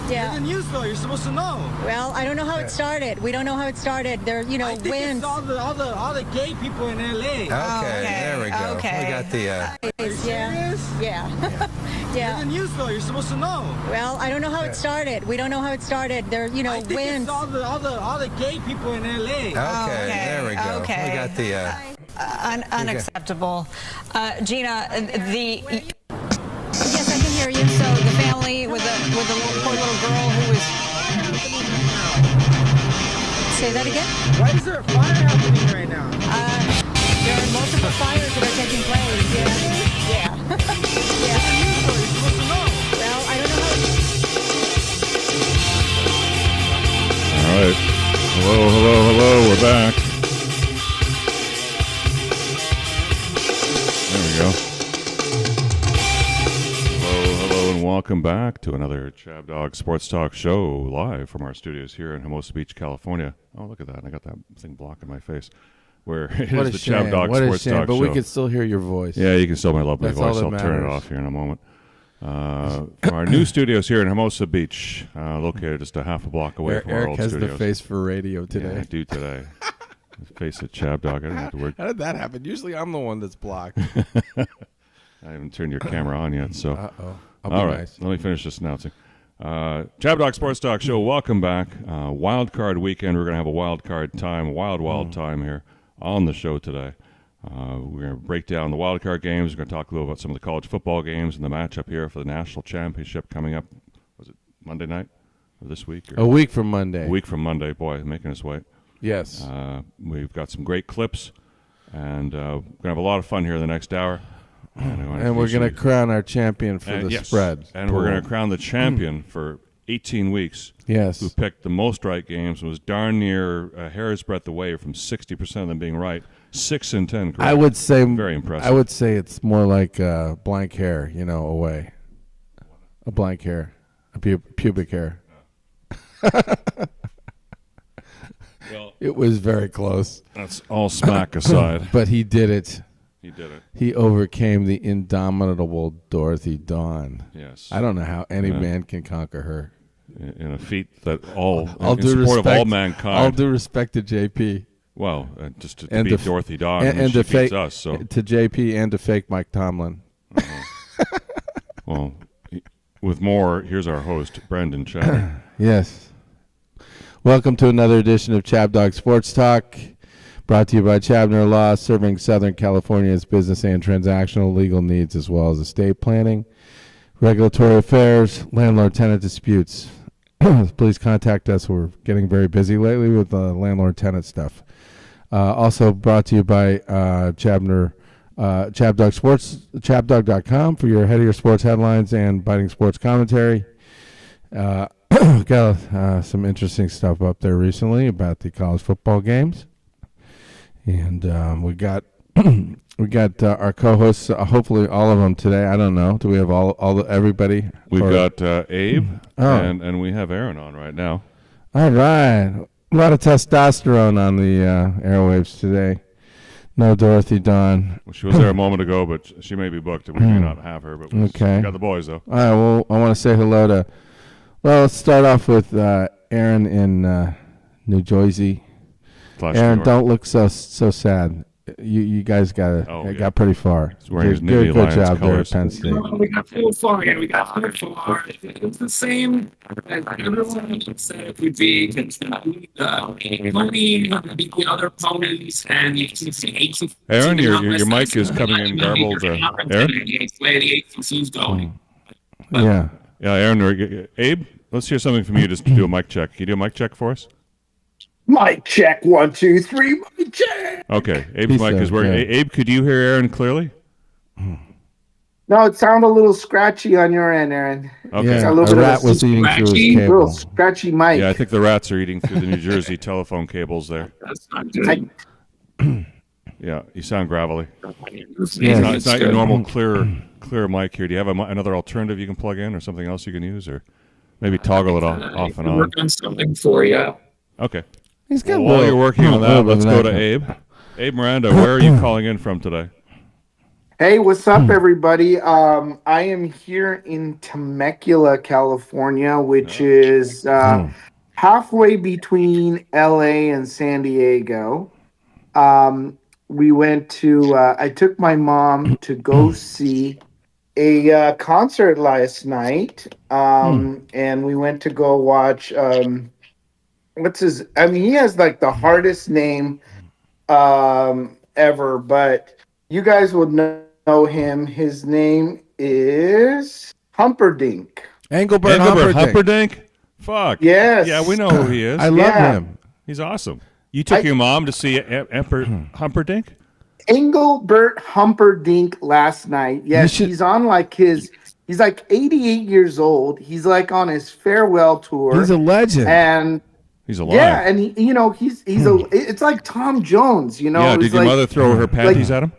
Yeah. It's the news, though. You're supposed to know. Well, I don't know how it started. We don't know how it started. There, you know, I think winds. it's all the gay people in L.A. Okay, there we go. Okay. We got the. Are you serious? Yeah. It's Yeah. the news, though. You're supposed to know. Well, I don't know how it started. We don't know how it started. There, you know, I think winds. it's all the gay people in L.A. Okay, there we go. Okay. We got the. Unacceptable. Gina, Yes, I can hear you. so the family with the poor little girl who was. Say that again. Why is there a fire happening right now? There are multiple fires that are taking place. Yeah. Yeah. You're supposed to know. Well, I don't know how. All right. Hello. We're back. There we go. Hello, and welcome back to another Chab Dog Sports Talk Show live from our studios here in Hermosa Beach, California. Oh, look at that. I got that thing blocking my face. Where it is the Chab Dog Sports Talk but Show. we can still hear your voice. Yeah, you can still my lovely That's all voice. that I'll turn it matters. off here in a moment. From our new studios here in Hermosa Beach, located just a half a block away from our Eric old has studios. the face for radio Yeah, today. I do today. The face of Chab Dog. I don't have to work. How did that happen? Usually I'm the one that's blocked. I haven't turned your camera on yet, so. Uh-oh. I'll be All right, nice. let me finish this announcing. Chab Dog Sports Talk Show, welcome back. Wild Card Weekend. We're going to have a wild card time, wild time here on the show today. We're going to break down the wild card games. We're going to talk a little about some of the college football games and the matchup here for the national championship coming up. Was it Monday night or this week? Or A week from Monday. a week from Monday. Boy, making us wait. Yes. We've got some great clips, and we're going to have a lot of fun here in the next hour. And we're going to crown our champion for the yes, spread. And we're going to crown the champion for 18 weeks. Yes. Who picked the most right games and was darn near a hair's breadth away from 60% of them being right. 6 in 10 correct. I would say very impressive. I would say it's more like blank hair, away. A blank hair, a pubic hair. Well, it was very close. That's all smack aside. But he did it. He did it. He overcame the indomitable Dorothy-D. Yes. I don't know how any man can conquer her. In a feat that all All in due support respect, of all mankind. All due respect to JP. Well, just to And beat to- Dorothy-D, and she to fake beats us. So. to JP and to fake Mike Tomlin. Well, with more, here's our host, Brendan Chatter. Yes. Welcome to another edition of Chab Dog Sports Talk, brought to you by Chabner Law, serving Southern California's business and transactional legal needs, as well as estate planning, regulatory affairs, landlord-tenant disputes. Please contact us. We're getting very busy lately with landlord-tenant stuff. Also brought to you by Chabdog Sports, chabdog.com for your head of your sports headlines and biting sports commentary. Got some interesting stuff up there recently about the college football games, and we got our co-hosts. Hopefully, all of them today. I don't know. Do we have everybody? We've got Abe, Oh. and we have Aaron on right now. All right, a lot of testosterone on the airwaves today. No Dorothy-D. Well, she was there a moment ago, but she may be booked, and we may not have her. But we Okay. got the boys though. All right. Well, I want to say hello to. Well, let's start off with Aaron in New Jersey. Flash Aaron, New York. don't look so sad. You guys got pretty far. He's wearing his Good Nittany Lions job there colors. at Penn State. We got full far, and we got hard far. It's the same as everyone said it would be. It's money, beat the other opponents, and you can see ACC. Aaron, your mic is coming in garbled. Aaron? The ACC's going. Yeah. Yeah, Aaron. Abe, let's hear something from you. Just to do a mic check. Can you do a mic check for us? Mic check, 1, 2, 3, mic check. Okay, Abe's He's mic is working. yeah. Abe, could you hear Aaron clearly? No, it sounded a little scratchy on your end, Aaron. Okay. Yeah, a little a bit rat of was eating through his scratchy, little cable. scratchy mic. Yeah, I think the rats are eating through the New Jersey telephone cables there. That's not good. Yeah, you sound gravelly. Yeah. It's not your normal clear mic here. Do you have another alternative you can plug in, or something else you can use, or maybe toggle it off and on? Work on something for you. Okay. He's got Well, while you're working on that, let's go to Abe. Abe. Abe Miranda, where are you calling in from today? Hey, what's up, everybody? I am here in Temecula, California, which is halfway between LA and San Diego. We went to, I took my mom to go see a concert last night. And we went to go watch, he has like the hardest name ever, but you guys would know him. His name is Humperdinck. Engelbert Humperdinck. Humperdinck. Fuck. Yes. Yeah, we know who he is. I love him. He's awesome. You took your mom to see Emperor Humperdinck? Engelbert Humperdinck last night. Yes, he's on like he's like 88 years old. He's like on his farewell tour. He's a legend. And he's alive. yeah, and it's like Tom Jones, you know. Yeah, did your mother throw her panties at him?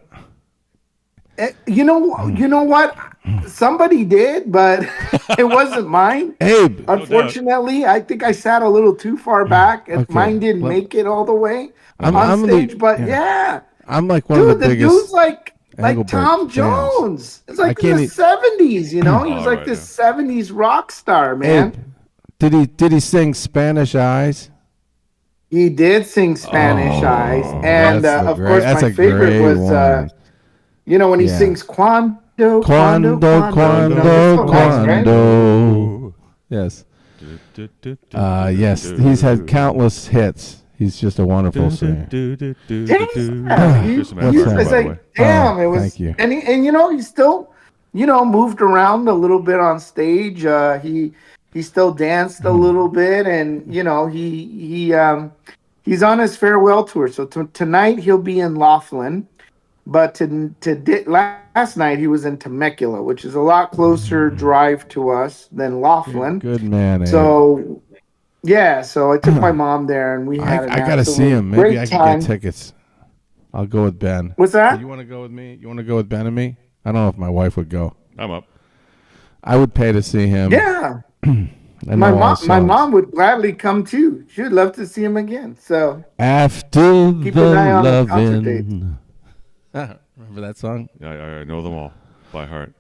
You know what? Somebody did, but it wasn't mine. Abe. Unfortunately, I think I sat a little too far back, and mine didn't make it all the way on stage. But yeah, I'm like one of the biggest. Dude's like Tom Jones. It's like in the 70s, you know. He was like this 70s rock star, man. Abe, did he sing Spanish Eyes? He did sing Spanish Eyes, and of course, my favorite was. You know, when he sings Quando. Yes. Yes, he's had countless hits. He's just a wonderful singer. It's like, damn, it was. Thank you. And you know, he still, moved around a little bit on stage. He still danced a little bit, and he's on his farewell tour. So tonight he'll be in Laughlin. But last night he was in Temecula, which is a lot closer drive to us than Laughlin. Good man. Abe. So I took my mom there, and we had. I gotta see him. Maybe I can get tickets. I'll go with Ben. What's that? You want to go with me? You want to go with Ben and me? I don't know if my wife would go. I'm up. I would pay to see him. Yeah. My mom would gladly come too. She would love to see him again. So after keep an eye on the concert dates. Remember that song? Yeah, I know them all by heart.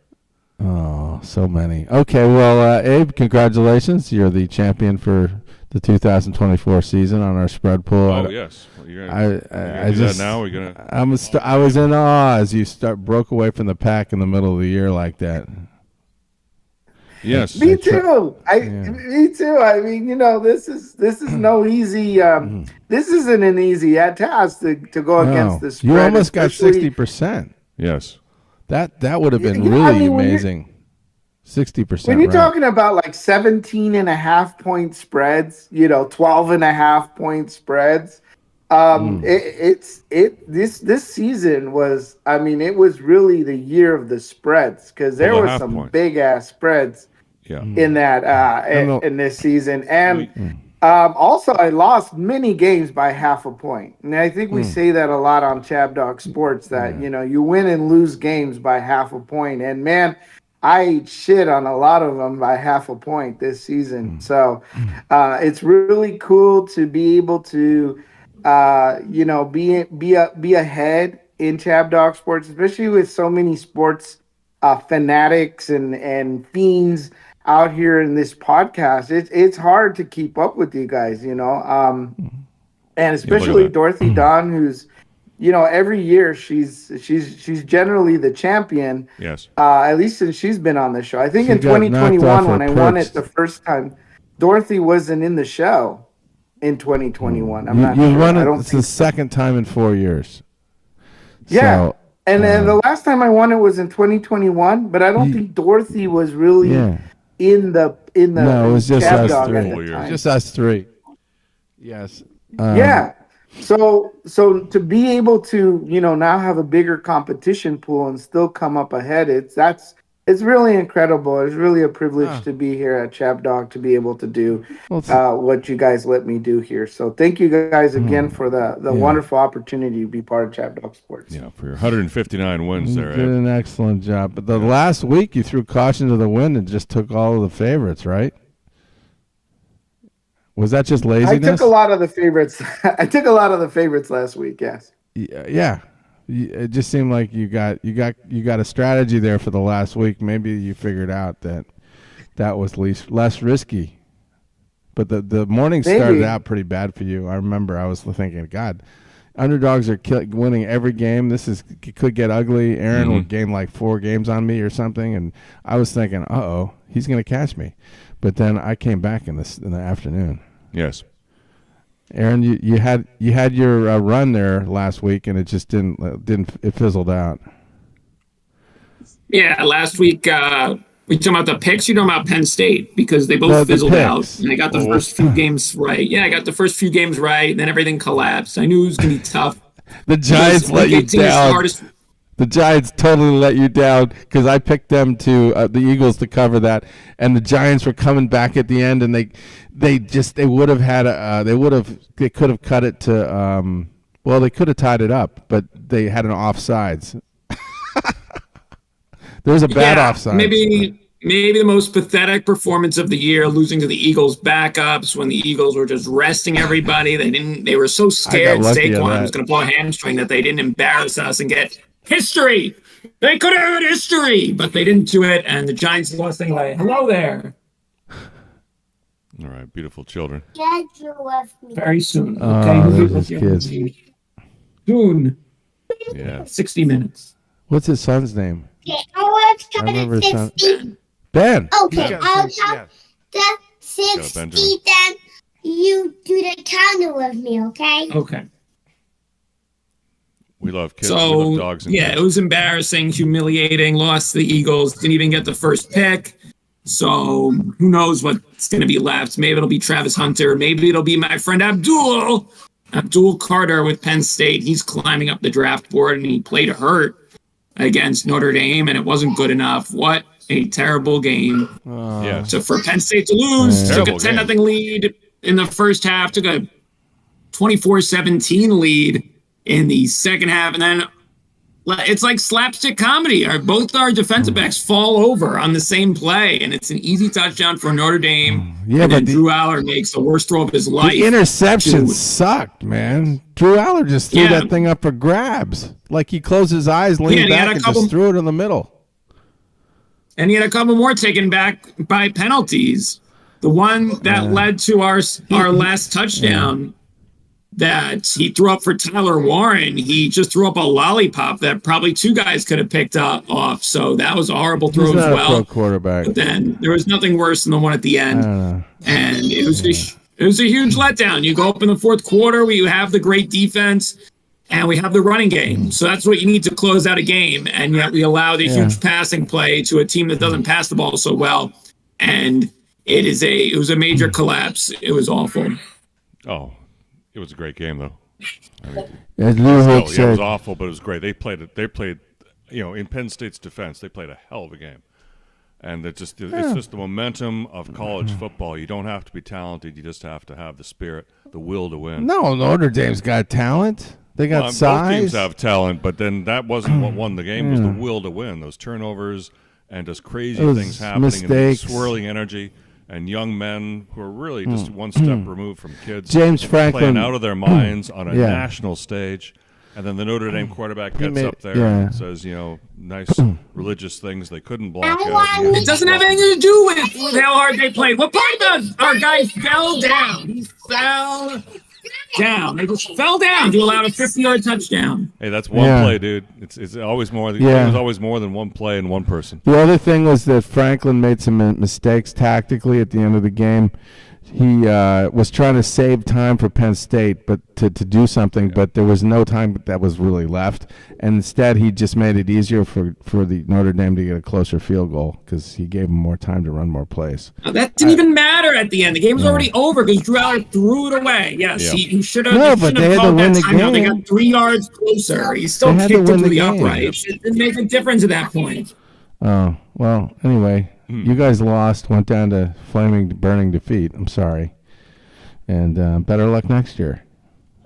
Oh, so many. Okay, well, Abe, congratulations. You're the champion for the 2024 season on our spread pool. Oh, yes. I just now. We're gonna. I was in awe as you broke away from the pack in the middle of the year like that. Yes, me too. Me too. I mean, this is no easy. This isn't an easy task to go against the spread. You almost got 60%. Yes, that would have been really amazing. 60%. When you're talking about like 17.5 point spreads, 12.5 point spreads. This season was. I mean, it was really the year of the spreads because there were some big ass spreads. Yeah. In that in this season, and also I lost many games by half a point, and I think we say that a lot on Chab Dog Sports that you win and lose games by half a point, and man, I ate shit on a lot of them by half a point this season. So it's really cool to be able to be ahead in Chab Dog Sports, especially with so many sports fanatics and fiends out here in this podcast. It's hard to keep up with you guys, and especially Dorothy-D, who's, every year she's generally the champion. Yes. At least since she's been on the show. I think in 2021 when I won it the first time, Dorothy wasn't in the show in 2021. I'm not sure. You won it. It's the second time in 4 years. Yeah. So, and then the last time I won it was in 2021, but I don't think Dorothy was really in the. No, it was just us three. Just us three. Yes. So to be able to now have a bigger competition pool and still come up ahead, it's really incredible. It's really a privilege to be here at Chab Dog to be able to do what you guys let me do here. So thank you guys again for the wonderful opportunity to be part of Chab Dog Sports. Yeah, for your 159 wins there. You did an excellent job. But the last week you threw caution to the wind and just took all of the favorites, right? Was that just laziness? I took a lot of the favorites. I took a lot of the favorites last week. Yes. Yeah. it just seemed like you got a strategy there for the last week. Maybe you figured out that was less risky. But the morning started out pretty bad for you. I remember I was thinking, God, underdogs are winning every game. Could get ugly. Aaron would gain like 4 games on me or something, and I was thinking, uh-oh, he's going to catch me. But then I came back in the afternoon. Yes. Aaron, you had your run there last week, and it just didn't it fizzled out. Yeah, last week we talking about the picks. You talking about Penn State because they both fizzled out. And I got the first few games right. Yeah, I got the first few games right, and then everything collapsed. I knew it was gonna be tough. The Giants let you down. The Giants totally let you down because I picked them to the Eagles to cover that, and the Giants were coming back at the end, and they would have had they could have cut it to they could have tied it up, but they had an offsides. There was a bad offside. Maybe the most pathetic performance of the year, losing to the Eagles backups when the Eagles were just resting everybody. They were so scared Saquon was going to pull a hamstring that they didn't embarrass us and get history. They could have had history, but they didn't do it, and the Giants lost anyway. Hello there. All right, beautiful children. Very soon. Okay, those kids. Soon. Yeah. 60 minutes. What's his son's name? I remember his son. Ben. Okay, I'll count the 60, then you do the counter with me, okay? Okay. We love kids. We love dogs. And kids. It was embarrassing, humiliating. Lost to the Eagles. Didn't even get the first pick. So who knows what's going to be left? Maybe it'll be Travis Hunter. Maybe it'll be my friend Abdul Carter with Penn State. He's climbing up the draft board, and he played hurt against Notre Dame, and it wasn't good enough. What a terrible game. So for Penn State to lose, took a 10-0 lead in the first half, took a 24-17 lead in the second half, and then it's like slapstick comedy. Both our defensive backs fall over on the same play, and it's an easy touchdown for Notre Dame. And then Drew Aller makes the worst throw of his life. The interception sucked, man. Drew Aller just threw that thing up for grabs. Like he closed his eyes, leaned back, and just threw it in the middle. And he had a couple more taken back by penalties. The one that led to our last touchdown that he threw up for Tyler Warren, he just threw up a lollipop that probably 2 guys could have picked off. So that was a horrible throw as well. Pro quarterback. But then there was nothing worse than the one at the end. And it was a huge letdown. You go up in the fourth quarter, we have the great defense, and we have the running game. So that's what you need to close out a game. And yet we allowed a huge passing play to a team that doesn't pass the ball so well. And it was a major collapse. It was awful. Oh, it was a great game, though. I mean, it was awful, but it was great. They played, in Penn State's defense, they played a hell of a game. And it's just the momentum of college football. You don't have to be talented. You just have to have the spirit, the will to win. No, Notre Dame's got talent. They got size. Both teams have talent, but then that wasn't what won the game. It was the will to win. Those turnovers and just crazy things happening, mistakes. And swirling energy, and young men who are really just one step removed from kids. James Franklin playing out of their minds on a national stage. And then the Notre Dame quarterback gets up there and says, nice religious things they couldn't block out. It doesn't have anything to do with how hard they played. What part does? Our guy fell down. He fell down. They just fell down to allow a 50-yard touchdown. Hey, that's one play, dude. It's always more. It was always more than one play and one person. The other thing was that Franklin made some mistakes tactically at the end of the game. He was trying to save time for Penn State, but to do something, but there was no time that was really left. And instead, he just made it easier for the Notre Dame to get a closer field goal because he gave them more time to run more plays. Now, that didn't even matter at the end. The game was already over because Drew Aller threw it away. Yes, he should have. No, but they had to win the game. They got 3 yards closer. He still kicked it to the uprights. It didn't make a difference at that point. Oh, well, anyway. You guys lost, went down to burning defeat. I'm sorry, and better luck next year.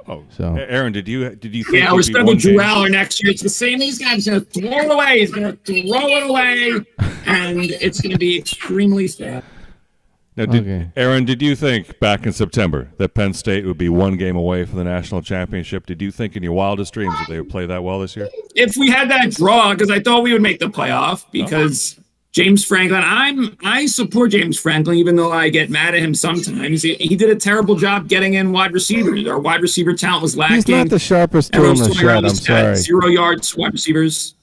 Oh, so Aaron, did you think? Yeah, we're stuck with Drew Aller next year. It's the same. These guys are going to throw it away. He's going to throw it away, and it's going to be extremely sad. Now, Aaron, did you think back in September that Penn State would be one game away from the national championship? Did you think in your wildest dreams that they would play that well this year? If we had that draw, because I thought we would make the playoff, because James Franklin, I support James Franklin, even though I get mad at him sometimes. He did a terrible job getting in wide receivers. Our wide receiver talent was lacking. He's not the sharpest tool in the shed. I'm sorry. 0 yards wide receivers.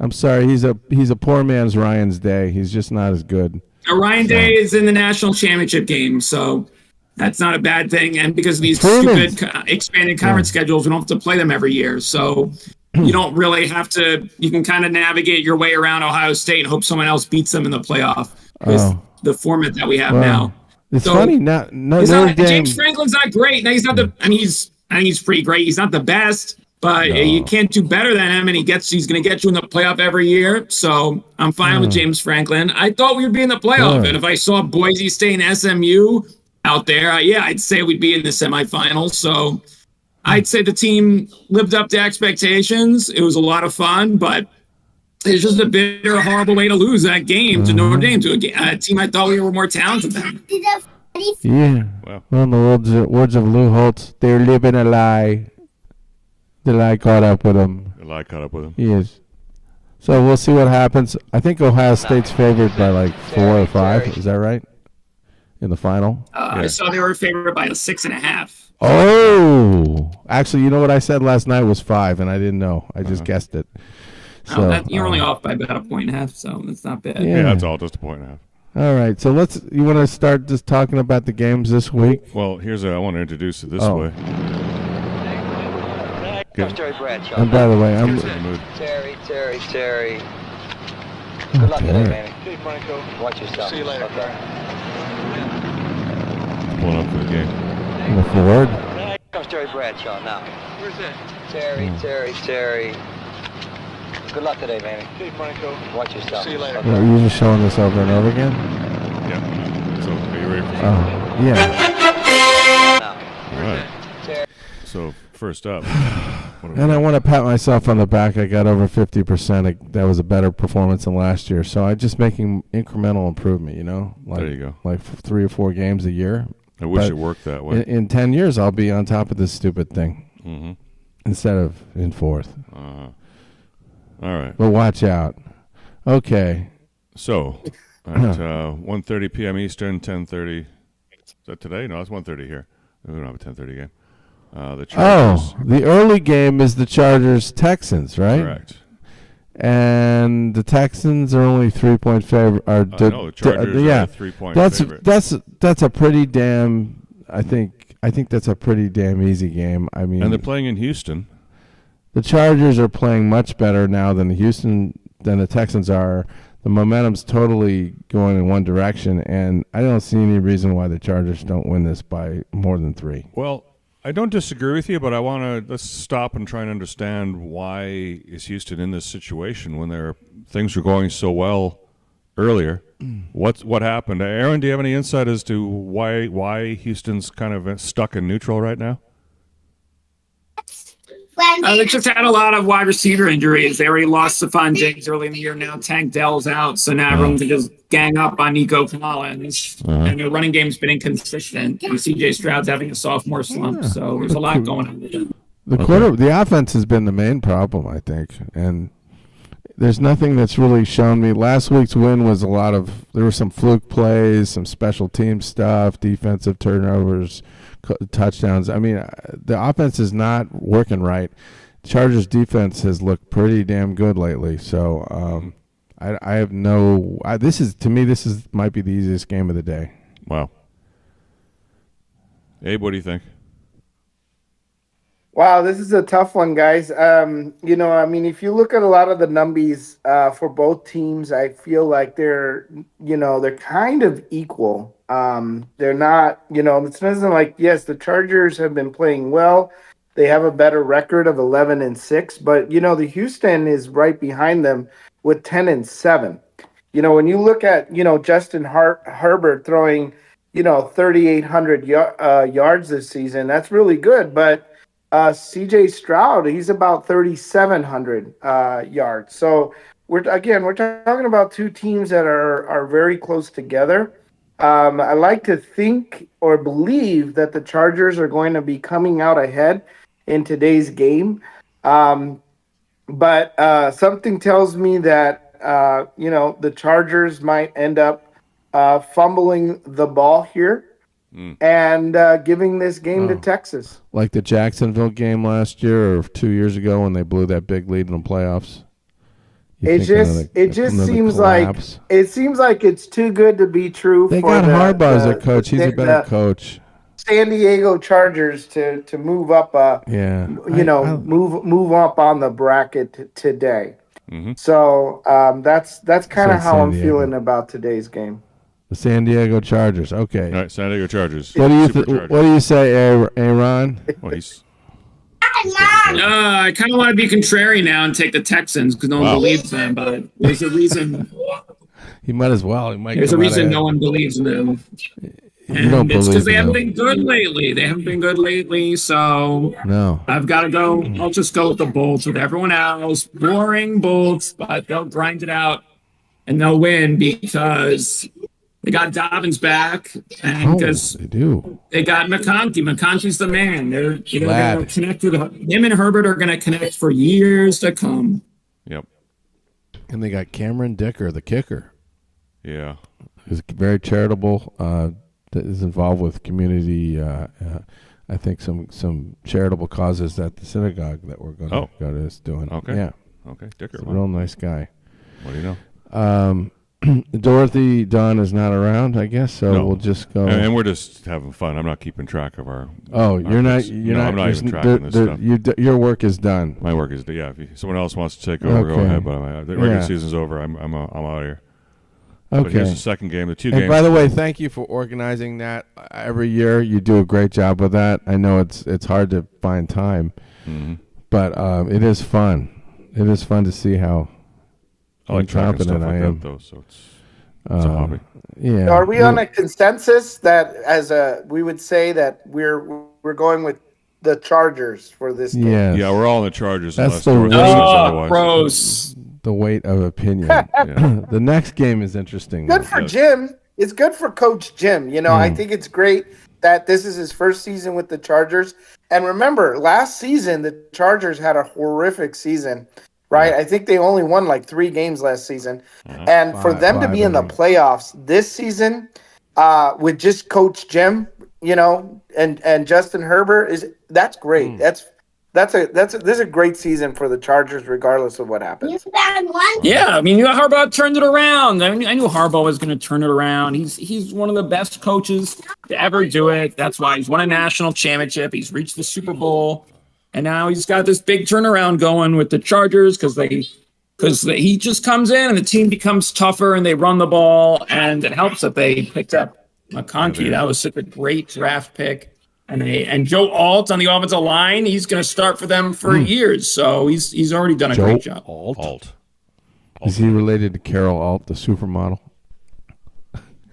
I'm sorry. He's a poor man's Ryan's Day. He's just not as good. Ryan Day is in the national championship game, so that's not a bad thing. And because of these stupid expanded conference schedules, we don't have to play them every year. So you don't really have to. You can kind of navigate your way around Ohio State and hope someone else beats them in the playoff with the format that we have now. It's funny. James Franklin's not great. Now he's not the. I think he's pretty great. He's not the best. But you can't do better than him, and he's going to get you in the playoff every year. So I'm fine with James Franklin. I thought we would be in the playoff, and if I saw Boise State and SMU out there, I'd say we'd be in the semifinals. So I'd say the team lived up to expectations. It was a lot of fun, but it's just a bitter, horrible way to lose that game to Notre Dame, to a team I thought we were more talented than. Yeah. Well, in the words of Lou Holtz, they're living a lie. The lie caught up with him. Yes. So we'll see what happens. I think Ohio State's favored by like 4 or 5. Is that right? In the final? I saw they were favored by 6.5. Oh. Actually, you know what I said last night was 5, and I didn't know. I just guessed it. So, you're only off by about 1.5, so that's not bad. Yeah, that's all, just 1.5. All right. So you want to start just talking about the games this week? Well, I want to introduce it this way. And by the way, I'm Terry. Good luck today, man. Hey, Franco. Watch yourself. See you later. Okay. Pulling up for the game. in the Ford. Comes Terry Bradshaw now. Where's that? Terry. Good luck today, man. Hey, Franco. Watch yourself. See you later. Okay. Are you just showing this over and over again? Yeah. So, are you ready for Oh, yeah. Now. All right. So, first up. And I want to pat myself on the back. I got over 50%. That was a better performance than last year. So I'm just making incremental improvement, there you go. Like 3 or 4 games a year. I wish it worked that way. In 10 years, I'll be on top of this stupid thing instead of in 4th. All right. But watch out. Okay. So, at 1:30 p.m. Eastern, 10:30. Is that today? No, it's 1:30 here. We don't have a 10:30 game. The Chargers. The early game is the Chargers-Texans, right? Correct. And the Texans are only 3-point favorite. No, the Chargers are a 3-point favorite. That's a pretty damn. I think that's a pretty damn easy game. I mean, and they're playing in Houston. The Chargers are playing much better now than the Texans are. The momentum's totally going in one direction, and I don't see any reason why the Chargers don't win this by more than 3. Well, I don't disagree with you, but let's stop and try and understand why is Houston in this situation when things were going so well earlier. What happened? Aaron, do you have any insight as to why Houston's kind of stuck in neutral right now? They just had a lot of wide receiver injuries. They already lost Stephon Diggs early in the year. Now Tank Dell's out, so now everyone can just gang up on Nico Collins. And the running game's been inconsistent. And C.J. Stroud's having a sophomore slump, so there's a lot going on with them. The offense has been the main problem, I think, and there's nothing that's really shown me. Last week's win was there were some fluke plays, some special team stuff, defensive turnovers, touchdowns. I mean, the offense is not working right. Chargers defense has looked pretty damn good lately. So I have no. This might be the easiest game of the day. Wow. Abe, what do you think? Wow, this is a tough one, guys. If you look at a lot of the numbies for both teams, I feel like they're kind of equal. They're not, it isn't like, yes, the Chargers have been playing well. They have a better record of 11-6, but, the Houston is right behind them with 10-7. When you look at, Justin Herbert throwing, 3,800 yards this season, that's really good, but C.J. Stroud, he's about 3,700 yards. So we're talking about two teams that are very close together. I like to think or believe that the Chargers are going to be coming out ahead in today's game. But something tells me that, the Chargers might end up fumbling the ball here and giving this game to Texas. Like the Jacksonville game last year or 2 years ago when they blew that big lead in the playoffs. It just seems collapse? like it's too good to be true. They for got Harbaugh as their coach. He's a better coach. San Diego Chargers to move up. Move up on the bracket today. Mm-hmm. So that's kind of how I'm Diego. feeling about today's game. The San Diego Chargers. Okay. All right, San Diego Chargers. What do you say, Aaron? Well, he's I kind of want to be contrary now and take the Texans because no one believes them. But there's a reason. He might as well. There's a reason no one believes in them. And it's because they haven't been good lately. So no, I've got to go. I'll just go with the Bolts with everyone else. Boring Bolts, but they'll grind it out and they'll win because they got Dobbins back, and because they do. They got McConkey. McConkey's the man. They're going to connect with him, and Herbert are going to connect for years to come. Yep. And they got Cameron Dicker, the kicker. Yeah. Who's very charitable. That is involved with community. I think some charitable causes at the synagogue that we're going to go to is doing. Okay. Yeah. Okay. Dicker. He's a real nice guy. What do you know? Dorothy Dawn is not around, I guess, so we'll just go. And we're just having fun. I'm not keeping track of our. I'm not even tracking this stuff. Your work is done. My work is done. Yeah. If someone else wants to take over, go ahead. But the regular season's over. I'm out of here. Okay. But here's the second game. The two and games. By the way, thank you for organizing that every year. You do a great job with that. I know it's hard to find time, but it is fun. It is fun to see how. I like tracking stuff I like am. that, though, so it's a hobby. Yeah. Are we on a consensus that we would say that we're going with the Chargers for this game? Yes. Yeah, we're all in the Chargers. That's gross. The weight of opinion. The next game is interesting. Good for Jim. It's good for Coach Jim. I think it's great that this is his first season with the Chargers. And remember, last season the Chargers had a horrific season. Right, I think they only won like 3 games last season, and for them to be in the playoffs this season, with just Coach Jim, and Justin Herbert that's great. This is a great season for the Chargers, regardless of what happens. Yeah, I mean, Harbaugh turned it around. I knew Harbaugh was going to turn it around. He's one of the best coaches to ever do it. That's why he's won a national championship. He's reached the Super Bowl. And now he's got this big turnaround going with the Chargers because he just comes in and the team becomes tougher and they run the ball, and it helps that they picked up McConkey. That was such a great draft pick. And Joe Alt on the offensive line, he's going to start for them for years. So he's already done a great job. Alt. Is he related to Carol Alt, the supermodel?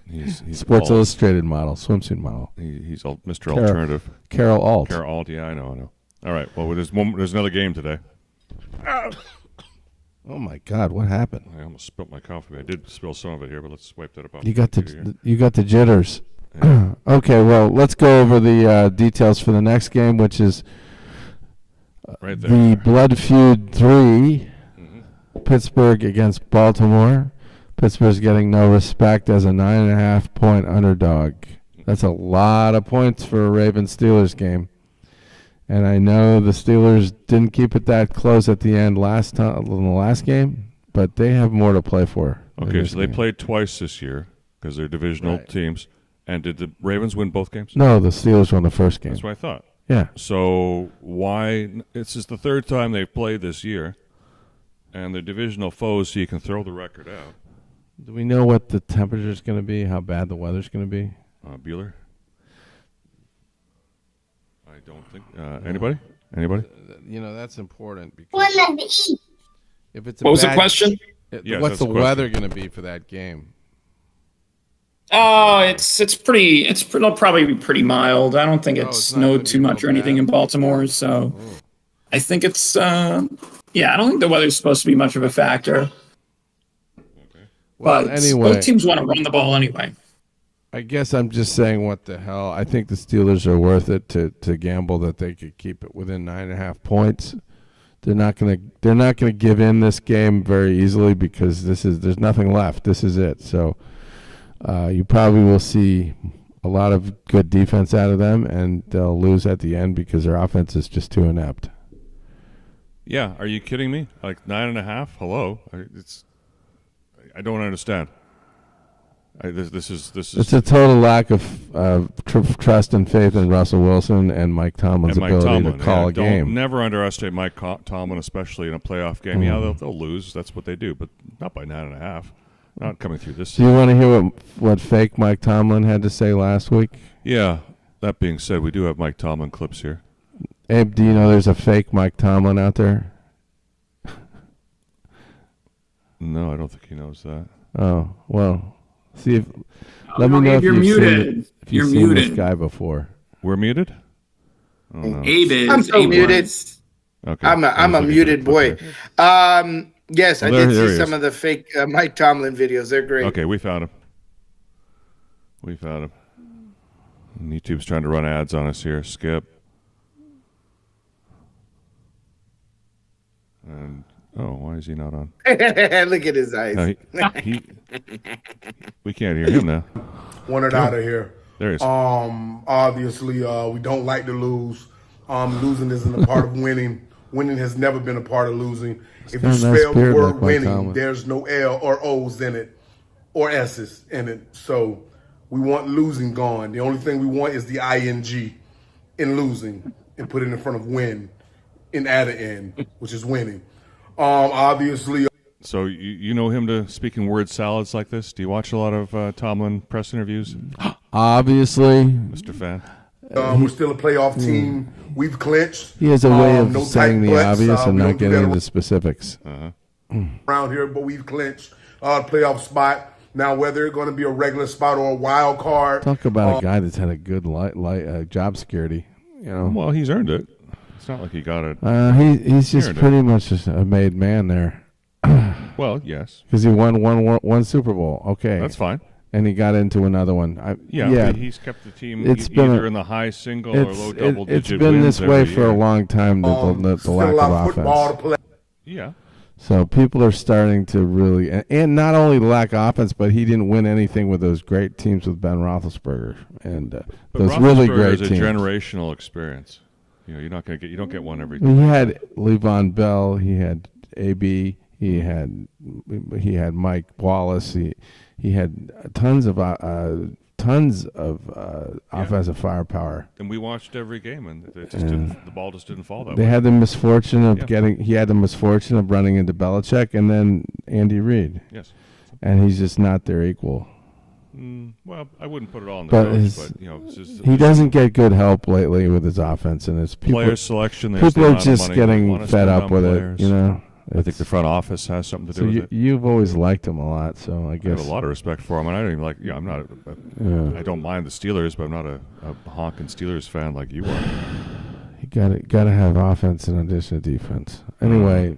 He's Sports Illustrated model, swimsuit model. He's Mr. Alternative. Carol Alt. Carol Alt, yeah, I know. All right. Well, there's another game today. Oh my God! What happened? I almost spilt my coffee. I did spill some of it here, but let's wipe that up. You got the jitters. Yeah. Okay. Well, let's go over the details for the next game, which is right there. The Blood Feud 3, Pittsburgh against Baltimore. Pittsburgh's getting no respect as a 9.5-point underdog. That's a lot of points for a Ravens-Steelers game. And I know the Steelers didn't keep it that close at the end in the last game, but they have more to play for. Okay, so they played twice this year because they're divisional teams. And did the Ravens win both games? No, the Steelers won the first game. That's what I thought. Yeah. So why? This is the third time they've played this year, and they're divisional foes, so you can throw the record out. Do we know what the temperature is going to be? How bad the weather's going to be? Bueller? I don't think. Anybody? That's important because if it's what was the question? What's the weather going to be for that game? Oh, it'll probably be pretty mild. I don't think it snowed too much or anything in Baltimore, so I think it's I don't think the weather's supposed to be much of a factor. Well, but anyway, both teams want to run the ball anyway. I guess I'm just saying, what the hell? I think the Steelers are worth it to gamble that they could keep it within 9.5 points. They're not gonna give in this game very easily because there's nothing left. This is it. So you probably will see a lot of good defense out of them, and they'll lose at the end because their offense is just too inept. Yeah, are you kidding me? Like 9.5? Hello, I don't understand. This is. It's a total lack of trust and faith in Russell Wilson and Mike Tomlin's ability to call a game. Never underestimate Mike Tomlin, especially in a playoff game. Yeah, they'll lose. That's what they do, but not by 9.5. Not coming through this. Do you want to hear what fake Mike Tomlin had to say last week? Yeah. That being said, we do have Mike Tomlin clips here. Abe, do you know there's a fake Mike Tomlin out there? No, I don't think he knows that. Oh, well. See if. Let me know if you're muted. If you're you've muted. seen this guy before. We're muted. Oh, no. Abe is. I'm so muted. Okay. I'm a muted boy. Yes, I did see some of the fake Mike Tomlin videos. They're great. Okay, we found him. And YouTube's trying to run ads on us here. Skip. And why is he not on? Look at his eyes. No, we can't hear him now. Want it out of here. There he is. Obviously, we don't like to lose. Losing isn't a part of winning. Winning has never been a part of losing. If you spell the word winning, there's no L or O's in it or S's in it. So we want losing gone. The only thing we want is the ing in losing and put it in front of win and add an N, which is winning. Obviously. So you know him to speak in word salads like this? Do you watch a lot of Tomlin press interviews? Obviously. Mr. Fan. We're still a playoff team. We've clinched. He has a way of no saying the butts. obvious and We not don't do getting that into specifics. around here, but we've clinched a playoff spot. Now, whether it's going to be a regular spot or a wild card. Talk about a guy that's had a good job security. You know. Well, he's earned it. It's not like he got it. He's just pretty much just a made man there. Well, yes. Because he won one Super Bowl. Okay. That's fine. And he got into another one. But he's kept the team either in the high single or low double digit. It's been wins this way for year. a long time, the lack of offense. Yeah. So people are starting to really, and not only lack offense, but he didn't win anything with those great teams with Ben Roethlisberger and those really great teams. It's a generational experience. You know, you don't get one every time. He had Le'Veon Bell. He had AB. He had Mike Wallace. He had tons of offensive firepower. And we watched every game, and the ball just didn't fall that way. They had the misfortune of He had the misfortune of running into Belichick and then Andy Reid. Yes. And he's just not their equal. Well, I wouldn't put it all on the coach, but you know, he doesn't get good help lately with his offense, and his player selection. People are just getting fed up with it. You know. I think the front office has something to do with it. You've always liked him a lot, so I guess I have a lot of respect for him, and I don't even like. Yeah, I'm not. I don't mind the Steelers, but I'm not a honking Steelers fan like you are. You got to have offense in addition to defense. Anyway,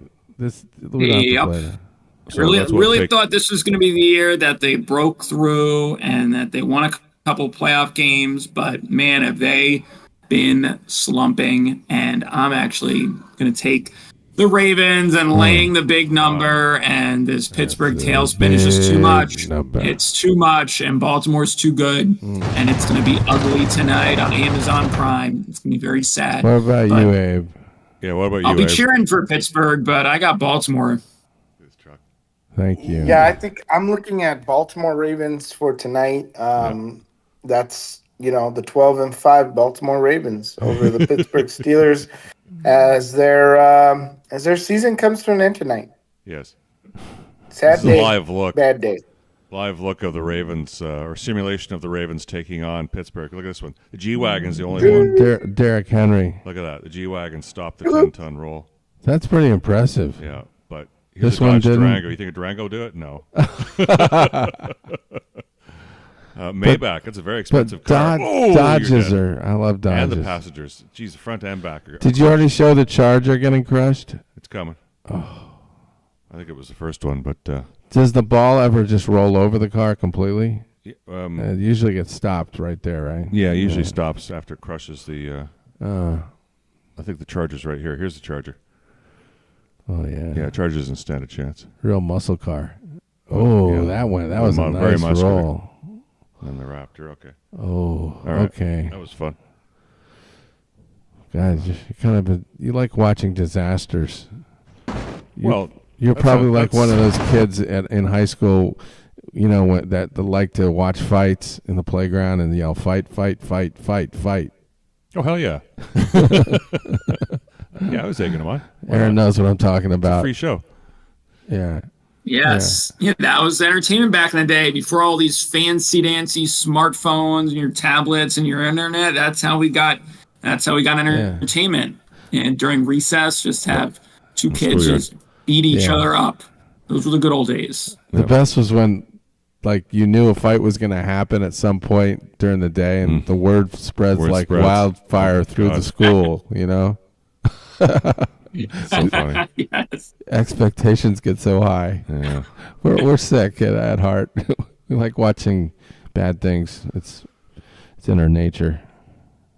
Really thought this was going to be the year that they broke through and that they won a couple playoff games, but man, have they been slumping. And I'm actually going to take the Ravens and laying the big number, and this Pittsburgh tailspin is just too much. It's too much, and Baltimore's too good, and it's going to be ugly tonight on Amazon Prime. It's going to be very sad. What about you, Abe? Yeah, what about you, I'll be Abe? cheering for Pittsburgh, but I got Baltimore. Thank you. Yeah, I think I'm looking at Baltimore Ravens for tonight. That's the 12-5 Baltimore Ravens over the Pittsburgh Steelers as their season comes to an end tonight. Yes. Sad day. Live look. Bad day. Live look of the Ravens, or simulation of the Ravens taking on Pittsburgh. Look at this one. The G-Wagon's the only one. Derrick Henry. Look at that. The G-Wagon stopped the 10-ton roll. That's pretty impressive. Yeah, but here's this one didn't. Durango. You think a Durango do it? No. Maybach. That's a very expensive car. Dodges are. I love Dodges. And the passengers. Geez, the front and back. Did you already show the Charger getting crushed? It's coming. Oh. I think it was the first one, but... Does the ball ever just roll over the car completely? It usually gets stopped right there, right? Yeah, it usually stops after it crushes the. I think the charger's right here. Here's the charger. Oh yeah. Yeah, charger doesn't stand a chance. Real muscle car. Oh, yeah. That was a nice roll. And the Raptor, okay. Oh, all right. Okay. That was fun. Guys, you like watching disasters. You're That's probably like one of those kids in high school, that like to watch fights in the playground and yell, fight, fight, fight, fight, fight. Oh, hell yeah. Yeah, I was taking them on. Aaron knows what I'm talking about. It's a free show. Yeah. Yes. Yeah, that was entertainment back in the day before all these fancy dancy smartphones and your tablets and your internet. That's how we got entertainment. And during recess, just have two kids just beat each other up. Those were the good old days. The best was when you knew a fight was going to happen at some point during the day and the word spreads wildfire through the school, It's so funny. Yes. Expectations get so high. Yeah. We're sick at heart. We like watching bad things. It's in our nature.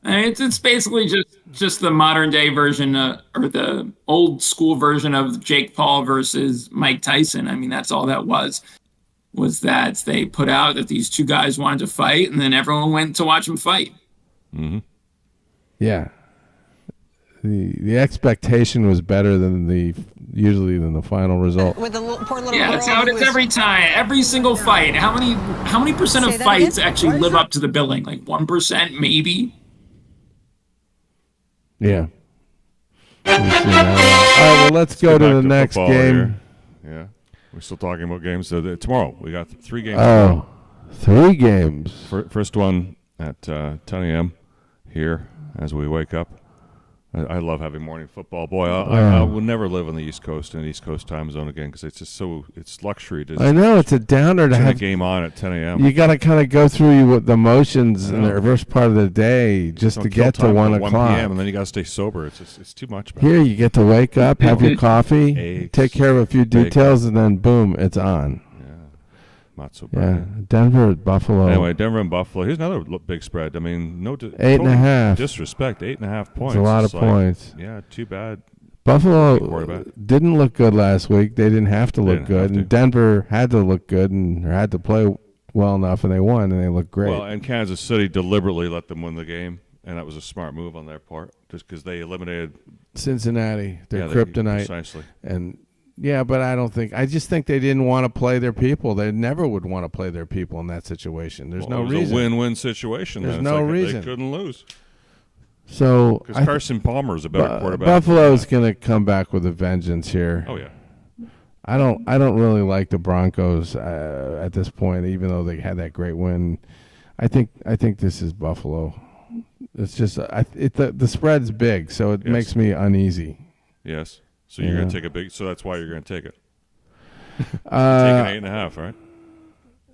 It's basically just the modern day version or the old school version of Jake Paul versus Mike Tyson. I mean, that's all that was that they put out that these two guys wanted to fight, and then everyone went to watch them fight. Mm-hmm. Yeah. The expectation was better than usually than the final result. With the poor little Yeah, girl that's how it who is was- every time. Every single fight. How many percent of Say that fights again? actually live up to the billing? Like 1%, maybe. Yeah. All right, well, let's go to the next game. Here. Yeah. We're still talking about games. So tomorrow, we got 3 games. Oh, 3 games. First one at 10 a.m. here as we wake up. I love having morning football. Boy, I will never live on the East Coast in an East Coast time zone again because it's just it's luxury. I know, it's a downer to have a game on at 10 a.m. You got to kind of go through the motions in the first part of the day just to get to 1 o'clock. 1 p.m. and then you got to stay sober. It's too much. Man. Here you get to wake up, have your coffee, Eggs, take care of a few details, and then boom, it's on. Not so bad. Denver at Buffalo. Anyway, Denver and Buffalo. Here's another big spread. I mean, 8.5. Disrespect. 8.5 points. It's a lot of points. Yeah, too bad. Buffalo didn't look good last week. They didn't have to look good, and Denver had to look good and had to play well enough, and they won, and they looked great. Well, and Kansas City deliberately let them win the game, and that was a smart move on their part, just because they eliminated Cincinnati, their kryptonite. Precisely. And but I just think they didn't want to play their people. They never would want to play their people in that situation. There's no reason. It was a win-win situation. There's no reason. They couldn't lose. So because Carson Palmer is a better quarterback. Buffalo's going to come back with a vengeance here. Oh yeah. I don't really like the Broncos at this point, even though they had that great win. I think this is Buffalo. It's just the spread's big, so it makes me uneasy. Yes. So you're going to take a big. So that's why you're going to take it. Taking 8.5, right?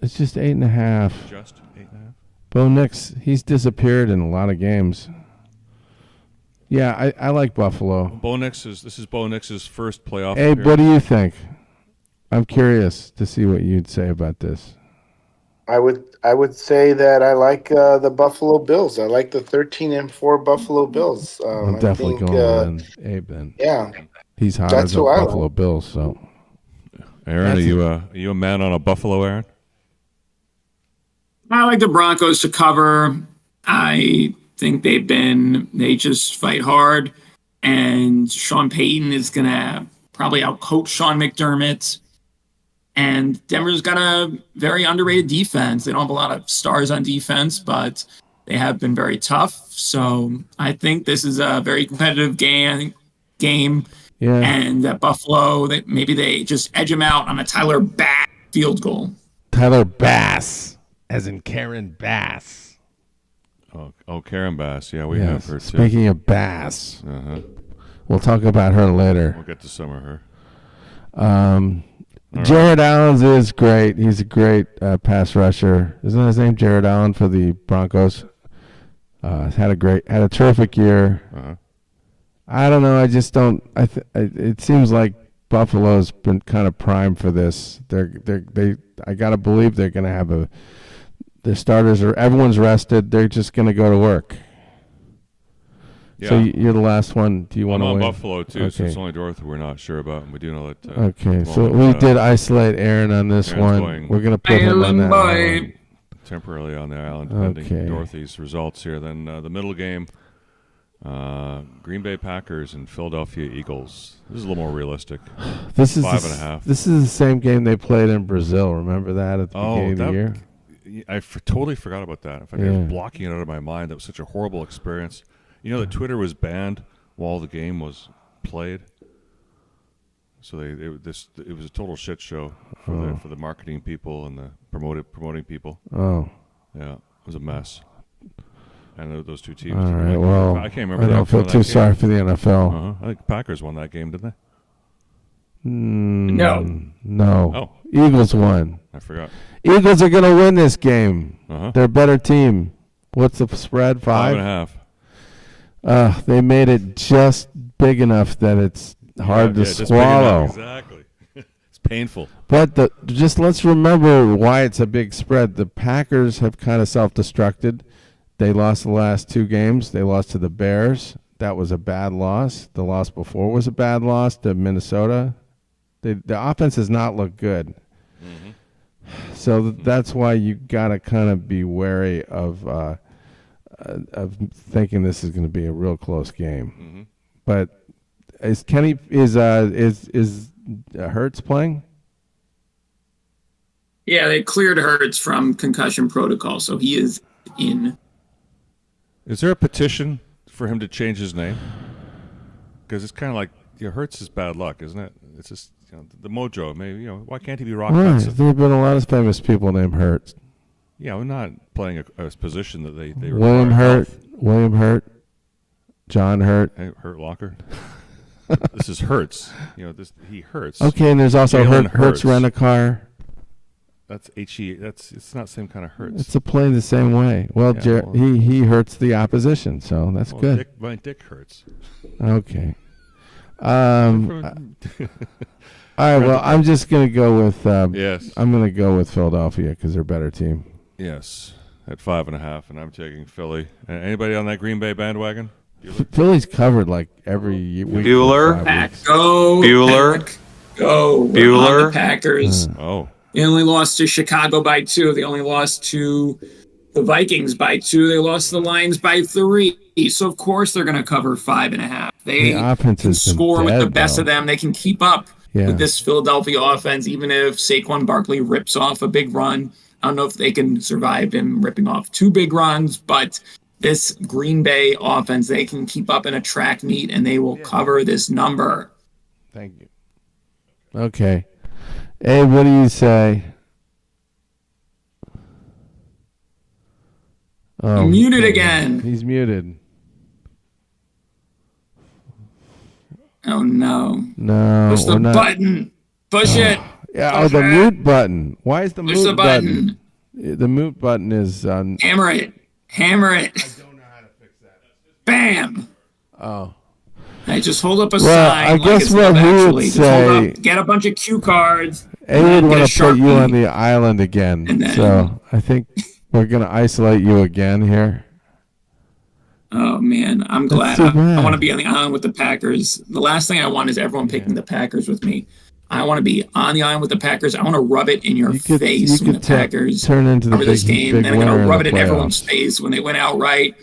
It's just 8.5. Just 8.5. Bo Nix, he's disappeared in a lot of games. Yeah, I like Buffalo. This is Bo Nix's first playoff. Abe, appearance. what do you think? I'm curious to see what you'd say about this. I would say that I like the Buffalo Bills. I like the 13-4 Buffalo Bills. I'm definitely going with Abe then. Yeah. He's hot as the Buffalo Bills. So, Aaron, are you a man on a Buffalo, Aaron? I like the Broncos to cover. I think they just fight hard, and Sean Payton is gonna probably outcoach Sean McDermott. And Denver's got a very underrated defense. They don't have a lot of stars on defense, but they have been very tough. So I think this is a very competitive game. Yeah. And that Buffalo, maybe they just edge them out on a Tyler Bass field goal. Tyler Bass, as in Karen Bass. Oh, Karen Bass. Yeah, we have her too. Speaking of Bass, we'll talk about her later. We'll get to some of her. Jared Allen is great. He's a great pass rusher. Isn't his name Jared Allen for the Broncos? Had a terrific year. I don't know. I just don't. It seems like Buffalo's been kind of primed for this. I gotta believe they're gonna have The starters everyone's rested. They're just going to go to work. Yeah. So you're the last one. Do you want to I'm on win? Buffalo, too, so it's only Dorothy we're not sure about. And we do know that. Okay, so we did isolate Aaron on this one. We're going to put him on that island. Temporarily on the island, pending Dorothy's results here. Then the middle game, Green Bay Packers and Philadelphia Eagles. This is a little more realistic. This is 5.5. This is the same game they played in Brazil. Remember that at the beginning of the year? I totally forgot about that. In fact, I was blocking it out of my mind. That was such a horrible experience. You know that Twitter was banned while the game was played. So it was a total shit show for the marketing people and the promoting people. Oh, yeah, it was a mess. And those two teams. All right, well, I can't remember. I don't feel too sorry for the NFL. I think Packers won that game, didn't they? No. Oh, Eagles won. I forgot. Eagles are going to win this game. They're a better team. What's the spread? 5.5. They made it just big enough that it's hard to swallow. Exactly. It's painful. But just let's remember why it's a big spread. The Packers have kind of self-destructed. They lost the last 2 games. They lost to the Bears. That was a bad loss. The loss before was a bad loss to Minnesota. The offense has not looked good. So that's why you got to kind of be wary of thinking this is going to be a real close game. But is Hurts playing? Yeah, they cleared Hurts from concussion protocol, so he is in. Is there a petition for him to change his name? Because it's kind of like Hurts is bad luck, isn't it? It's just the mojo. Maybe why can't he be Rock Hudson? There have been a lot of famous people named Hurts. Yeah, we're not playing a position that they William Hurt, John Hurt, Hurt Locker. This is Hurts. He hurts. Okay, and there's also Hurts Rent-A-Car. That's H-E. It's not the same kind of Hurts. It's played the same way. Well, he hurts the opposition, so that's good. My dick hurts. Okay. All right. Well, I'm just gonna go with. Yes. I'm gonna go with Philadelphia because they're a better team. Yes, at 5.5, and I'm taking Philly. Anybody on that Green Bay bandwagon? Philly's covered like every week. Bueller. Go. On the Packers. They only lost to Chicago by 2. They only lost to the Vikings by 2. They lost to the Lions by 3. So, of course, they're going to cover 5.5. They can score with the best of them. They can keep up with this Philadelphia offense, even if Saquon Barkley rips off a big run. I don't know if they can survive him ripping off 2 big runs, but this Green Bay offense, they can keep up in a track meet, and they will cover this number. Thank you. Okay. Hey, what do you say? Oh, muted again. He's muted. Oh, no. No. Push the button. Push it. Yeah. The mute button. Why is the Push mute the button? The mute button is on. Hammer it. I don't know how to fix that. Bam. Oh. Hey, just hold up a sign. I guess what he would say. Get a bunch of cue cards. He would want to put you on the island again. So I think we're going to isolate you again here. Oh, man. I'm glad. I want to be on the island with the Packers. The last thing I want is everyone picking the Packers with me. I want to be on the island with the Packers. I want to rub it in your face when the Packers turn into the this game. And then I'm going to rub it in everyone's face when they win outright.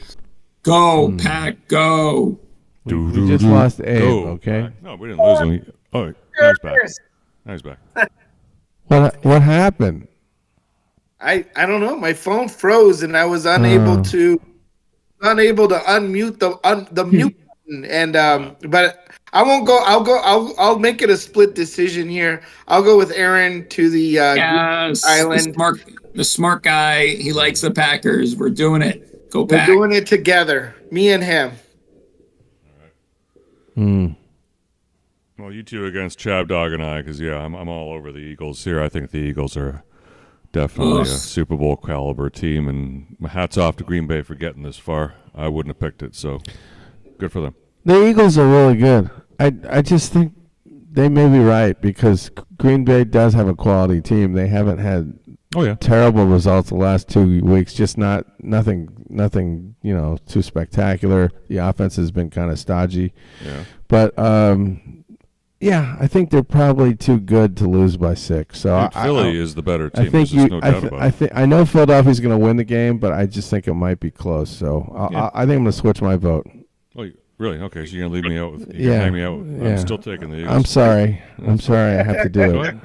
Go, Pack, go. We just lost Abe, okay? No, we didn't lose him. Now he's back. Now he's back. What happened? I don't know. My phone froze and I was unable to unmute the mute button. And but I won't go. I'll make it a split decision here. I'll go with Aaron to the island. The smart guy. He likes the Packers. We're doing it. Go Pack. We're doing it together. Me and him. Well, you two against Chab Dog and I, because I'm all over the Eagles here. I think the Eagles are definitely a Super Bowl caliber team, and my hats off to Green Bay for getting this far. I wouldn't have picked it, so good for them. The Eagles are really good. I just think they may be right because Green Bay does have a quality team. They haven't had Oh yeah, terrible results the last 2 weeks. Just nothing. Too spectacular. The offense has been kind of stodgy. Yeah. But I think they're probably too good to lose by 6. So Philly is the better team. I think There's no doubt about it. I know Philadelphia's going to win the game, but I just think it might be close. So I think I'm going to switch my vote. Oh, really? Okay, so you're going to leave me out with hang me out. Yeah. I'm still taking the Eagles. I'm sorry. I have to do it.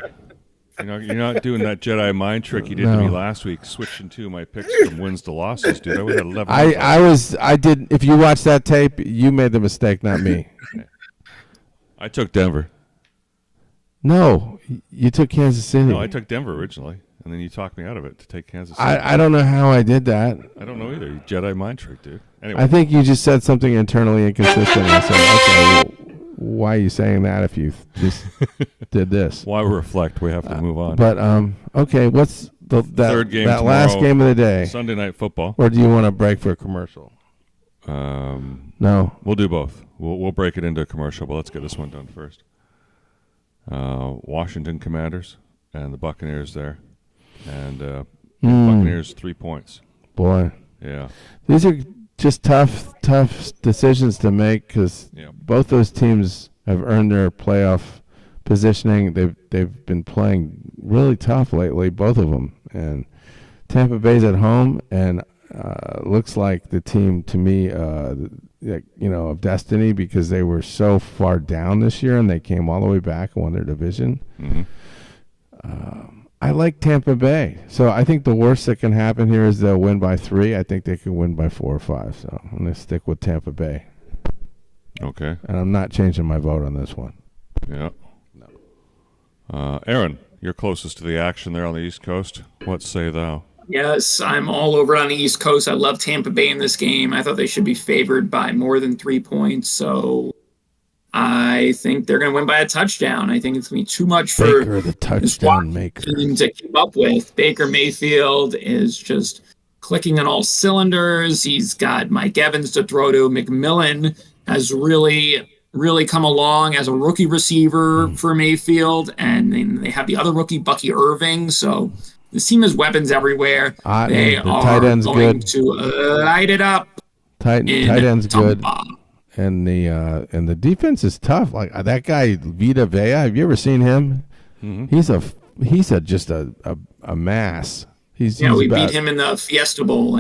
You're not doing that Jedi mind trick you did to me last week, switching to my picks from wins to losses, dude. I would have 11. I did. If you watch that tape, you made the mistake, not me. I took Denver. No, you took Kansas City. No, I took Denver originally, and then you talked me out of it to take Kansas City. I don't know how I did that. I don't know either. You Jedi mind trick, dude. Anyway. I think you just said something internally inconsistent. And I said, okay, well, why are you saying that if you just did this? Why reflect? We have to move on. But okay, what's that third game? That last game of the day, Sunday Night Football. Or do you want to break for a commercial? No, we'll do both. We'll break it into a commercial, but let's get this one done first. Washington Commanders and the Buccaneers there, and Buccaneers 3 points. Boy, yeah, these are just tough decisions to make because both those teams have earned their playoff positioning. They've been playing really tough lately, both of them. And Tampa Bay's at home, and looks like the team to me, of destiny, because they were so far down this year and they came all the way back and won their division. Mm-hmm. I like Tampa Bay. So I think the worst that can happen here is they'll win by 3. I think they could win by 4 or 5. So I'm going to stick with Tampa Bay. Okay. And I'm not changing my vote on this one. Yeah. No. Aaron, you're closest to the action there on the East Coast. What say thou? Yes, I'm all over on the East Coast. I love Tampa Bay in this game. I thought they should be favored by more than 3 points. So I think they're going to win by a touchdown. I think it's going to be too much for Baker, the touchdown maker, team to keep up with. Baker Mayfield is just clicking on all cylinders. He's got Mike Evans to throw to. McMillan has really come along as a rookie receiver for Mayfield. And then they have the other rookie, Bucky Irving. So this team has weapons everywhere. They are tight end's going good. to light it up. Tight end's good. And the defense is tough. Like that guy Vita Vea. Have you ever seen him? Mm-hmm. He's just a mass. We beat him in the Fiesta Bowl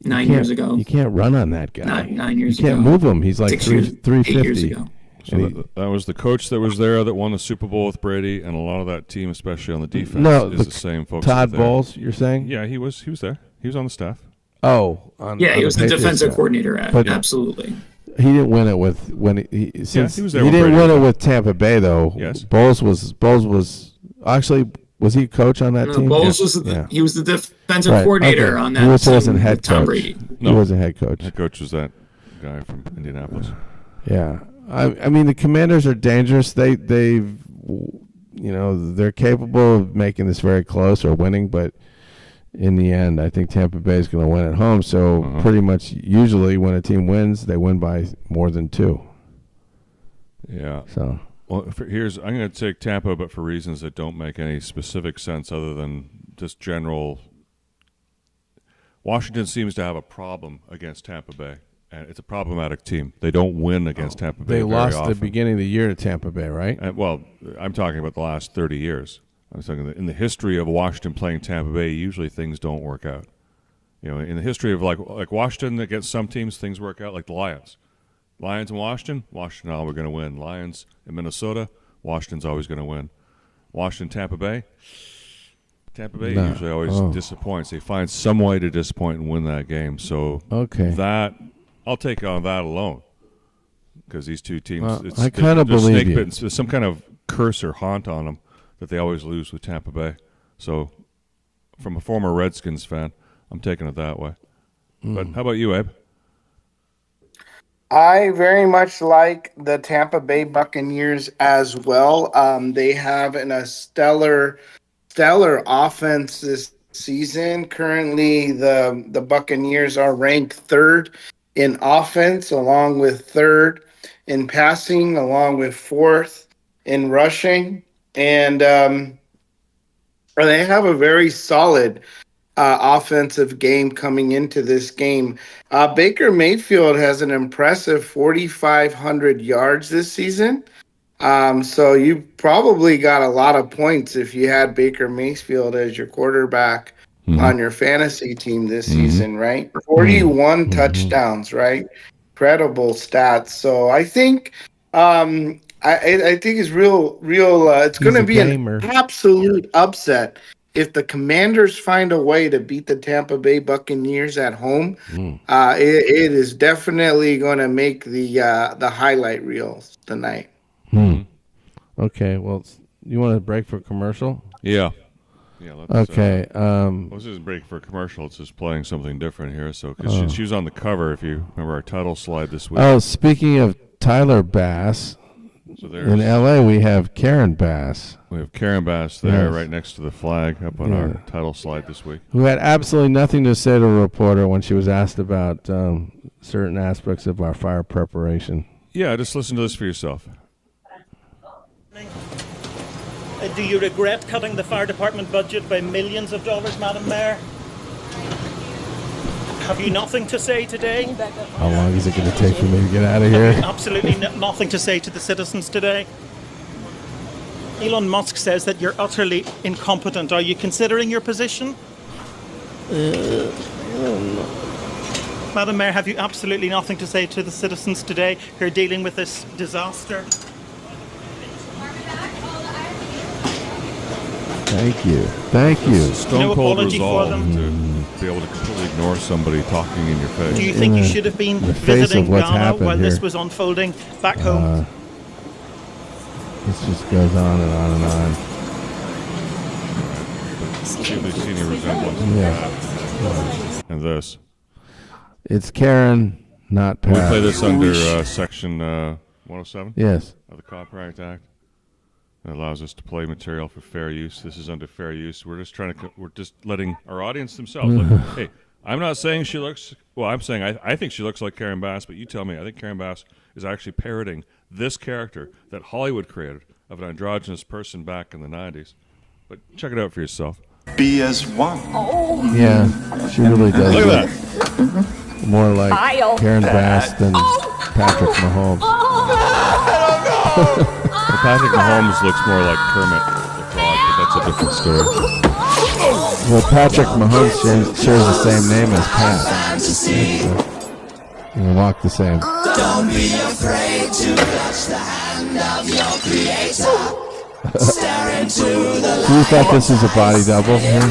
9 years ago. You can't run on that guy. 9 years ago. You can't move him. He's like 350. 8 years ago. So that was the coach that was there that won the Super Bowl with Brady, and a lot of that team, especially on the defense, is the same folks. Todd Bowles, you're saying? Yeah, he was there. He was on the staff. Oh, he was the defensive coordinator. Absolutely. He didn't win it with he was there. He didn't win it with Tampa Bay though. Yes. Bowles was actually. Was he coach on that team? Bowles was he was the defensive coordinator on that team. He wasn't head coach. Tom Brady. No, he wasn't head coach. Head coach was that guy from Indianapolis. Yeah, I mean the Commanders are dangerous. They're capable of making this very close or winning, but in the end, I think Tampa Bay is going to win at home. So pretty much, usually when a team wins, they win by more than 2. Yeah. So. Well, I'm going to take Tampa, but for reasons that don't make any specific sense other than just general. Washington seems to have a problem against Tampa Bay, and it's a problematic team. They don't win against Tampa Bay. They lost very often. the beginning of the year to Tampa Bay, right? Well, I'm talking about the last 30 years. I'm talking in the history of Washington playing Tampa Bay, usually things don't work out. In the history of like Washington against some teams, things work out, like the Lions. Lions in Washington always going to win. Lions in Minnesota, Washington's always going to win. Washington, Tampa Bay usually always disappoints. They find some way to disappoint and win that game. So that I'll take on that alone because these two teams. I kind of believe you. There's some kind of curse or haunt on them that they always lose with Tampa Bay. So from a former Redskins fan, I'm taking it that way. But how about you, Abe? I very much like the Tampa Bay Buccaneers as well. They have a stellar offense this season. Currently, the Buccaneers are ranked 3rd in offense, along with 3rd in passing, along with 4th in rushing. And They have a very solid offensive game coming into this game. Baker Mayfield has an impressive 4,500 yards this season. So you probably got a lot of points if you had Baker Mayfield as your quarterback on your fantasy team this season, right? 41 touchdowns, right? Incredible stats. So I think I think it's real. It's going to be an absolute upset if the Commanders find a way to beat the Tampa Bay Buccaneers at home. It is definitely going to make the highlight reels tonight. Okay, well, you want to break for commercial? Yeah. Let's, okay. Let's just break for a commercial. It's just playing something different here. So, because she was on the cover, if you remember our title slide this week. Oh, speaking of Tyler Bass, in L.A. we have Karen Bass. We have Karen Bass there, right next to the flag, up on our title slide this week. Who had absolutely nothing to say to a reporter when she was asked about certain aspects of our fire preparation. Yeah, just listen to this for yourself. Do you regret cutting the fire department budget by millions of dollars, Madam Mayor? Have you nothing to say today? How long is it going to take for me to get out of here? Absolutely nothing to say to the citizens today. Elon Musk says that you're utterly incompetent. Are you considering your position? I don't know. Madam Mayor, have you absolutely nothing to say to the citizens today who are dealing with this disaster? Thank you. Stone cold resolve to be able to completely ignore somebody talking in your face. Do you think you should have been visiting Ghana while this was unfolding back home? This just goes on and on and on. See if they've seen any resemblance and this. It's Karen, not Pat. We play this under Section 107? Yes. Of the Copyright Act. It allows us to play material for fair use. This is under fair use. We're just letting our audience themselves. Hey, I'm not saying she looks. Well, I'm saying I think she looks like Karen Bass, but you tell me. I think Karen Bass is actually parroting this character that Hollywood created of an androgynous person back in the '90s. But check it out for yourself. Be as one. Oh. Yeah, she really does. Look at that. More like Karen Bass than Patrick Mahomes. Patrick Mahomes looks more like Kermit the Frog, but that's a different story. Well, Patrick Mahomes shares the same name as Pat. They walk the same. Don't be afraid to touch the hand of your creator. Stare into the light. You thought this was a body double here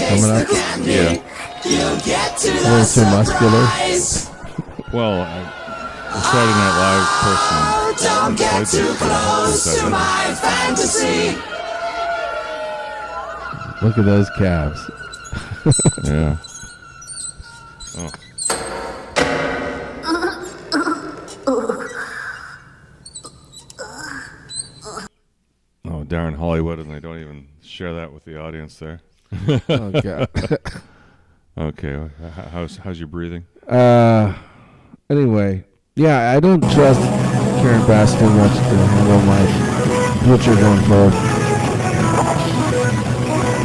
coming up? Yeah. A little too muscular. Well, the Saturday Night Live person. Don't get too close to my fantasy. Look at those calves. Yeah. Oh, Darren Hollywood, and they don't even share that with the audience there. Oh, God. Okay, how's your breathing? Anyway, yeah, I don't trust Karen Bass too much to handle my butcher going forward.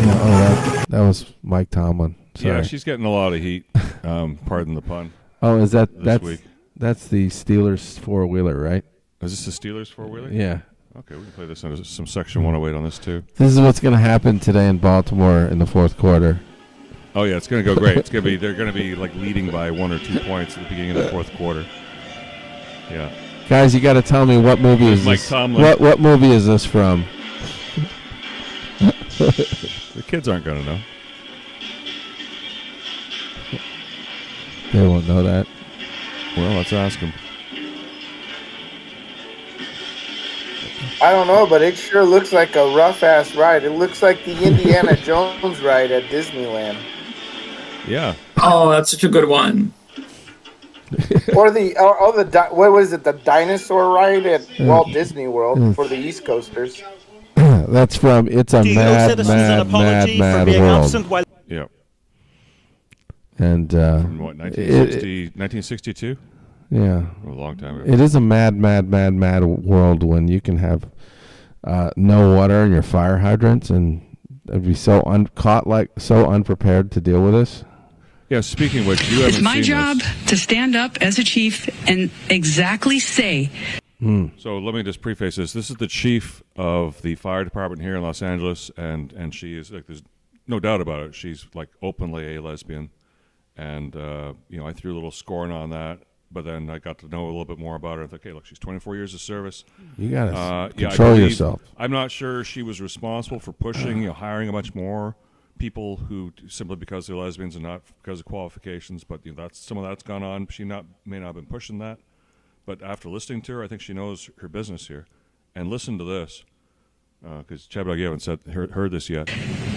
Yeah, that was Mike Tomlin. Sorry. Yeah, she's getting a lot of heat. Pardon the pun. Oh, is that's week. That's the Steelers 4-wheeler, right? Is this the Steelers 4-wheeler? Yeah. Okay, we can play this under some Section 108 on this too. This is what's going to happen today in Baltimore in the fourth quarter. Oh yeah, it's going to go great. They're going to be like leading by 1 or 2 points at the beginning of the fourth quarter. Yeah. Guys, you got to tell me what movie is Mike this? Tomlin. What movie is this from? The kids aren't going to know. They won't know that. Well, let's ask them. I don't know, but it sure looks like a rough-ass ride. It looks like the Indiana Jones ride at Disneyland. Yeah. Oh, that's such a good one. Or what was it? The dinosaur ride at Walt Disney World for the East Coasters. That's from It's a Mad, Mad, Mad, Mad World. Yep. And from what, 1962? Yeah. A long time ago. It is a mad, mad, mad, mad world when you can have no water in your fire hydrants and I'd be so unprepared to deal with this. Yeah, speaking of which, you haven't It's my seen job this. to stand up as a chief and exactly say. So let me just preface this. This is the chief of the fire department here in Los Angeles, and she is like, there's no doubt about it. She's like openly a lesbian, and I threw a little scorn on that. But then I got to know a little bit more about her. I thought, okay, look, she's 24 years of service. You gotta I control believe- yourself. I'm not sure she was responsible for pushing, hiring a bunch more people who simply because they're lesbians and not because of qualifications. But that's some of that's gone on. She may not have been pushing that. But after listening to her, I think she knows her business here. And listen to this, because Chabdog, you haven't heard this yet.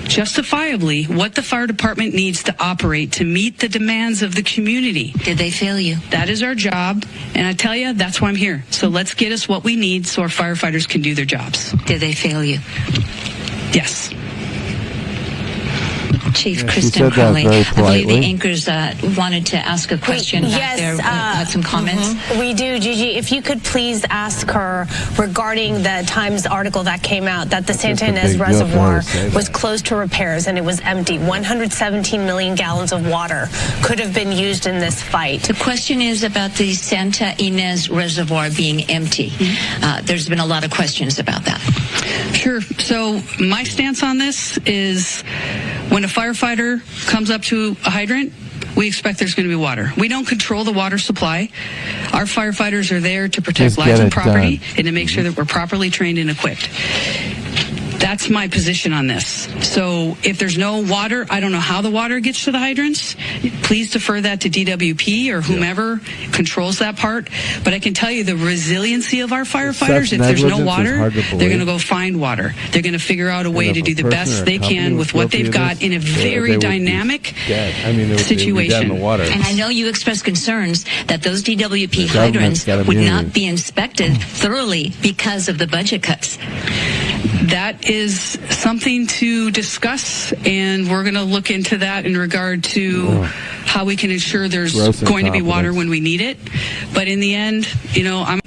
Justifiably, what the fire department needs to operate to meet the demands of the community. Did they fail you? That is our job, and I tell you, that's why I'm here. So let's get us what we need so our firefighters can do their jobs. Did they fail you? Yes. Chief Yeah, she Kristen said that Crowley, very I believe the politely. anchors wanted to ask a question back Yes, there. Had some comments. We do, Gigi. If you could please ask her regarding the Times article that came out that the Santa just a Ynez big deal for her Reservoir to say was that. closed to repairs and it was empty. 117 million gallons of water could have been used in this fight. The question is about the Santa Ynez Reservoir being empty. There's been a lot of questions about that. Sure. So my stance on this is when a firefighter comes up to a hydrant, we expect there's going to be water. We don't control the water supply. Our firefighters are there to protect Just lives get and it property done. and to make sure that we're properly trained and equipped. That's my position on this. So if there's no water, I don't know how the water gets to the hydrants. Please defer that to DWP or whomever controls that part. But I can tell you the resiliency of our firefighters, if there's no negligence is water, hard to they're believe. going to go find water. They're going to figure out a way And to if do a the person or best a they company can was with what guilty they've of got this, in a they very would be dynamic dead. I mean, they would be dead in situation. the water. And I know you expressed concerns that those DWP The government's hydrants got would immunity. not be inspected thoroughly because of the budget cuts. That is something to discuss, and we're going to look into that in regard to how we can ensure there's Gross going to be water incompetence. when we need it. But in the end, I'm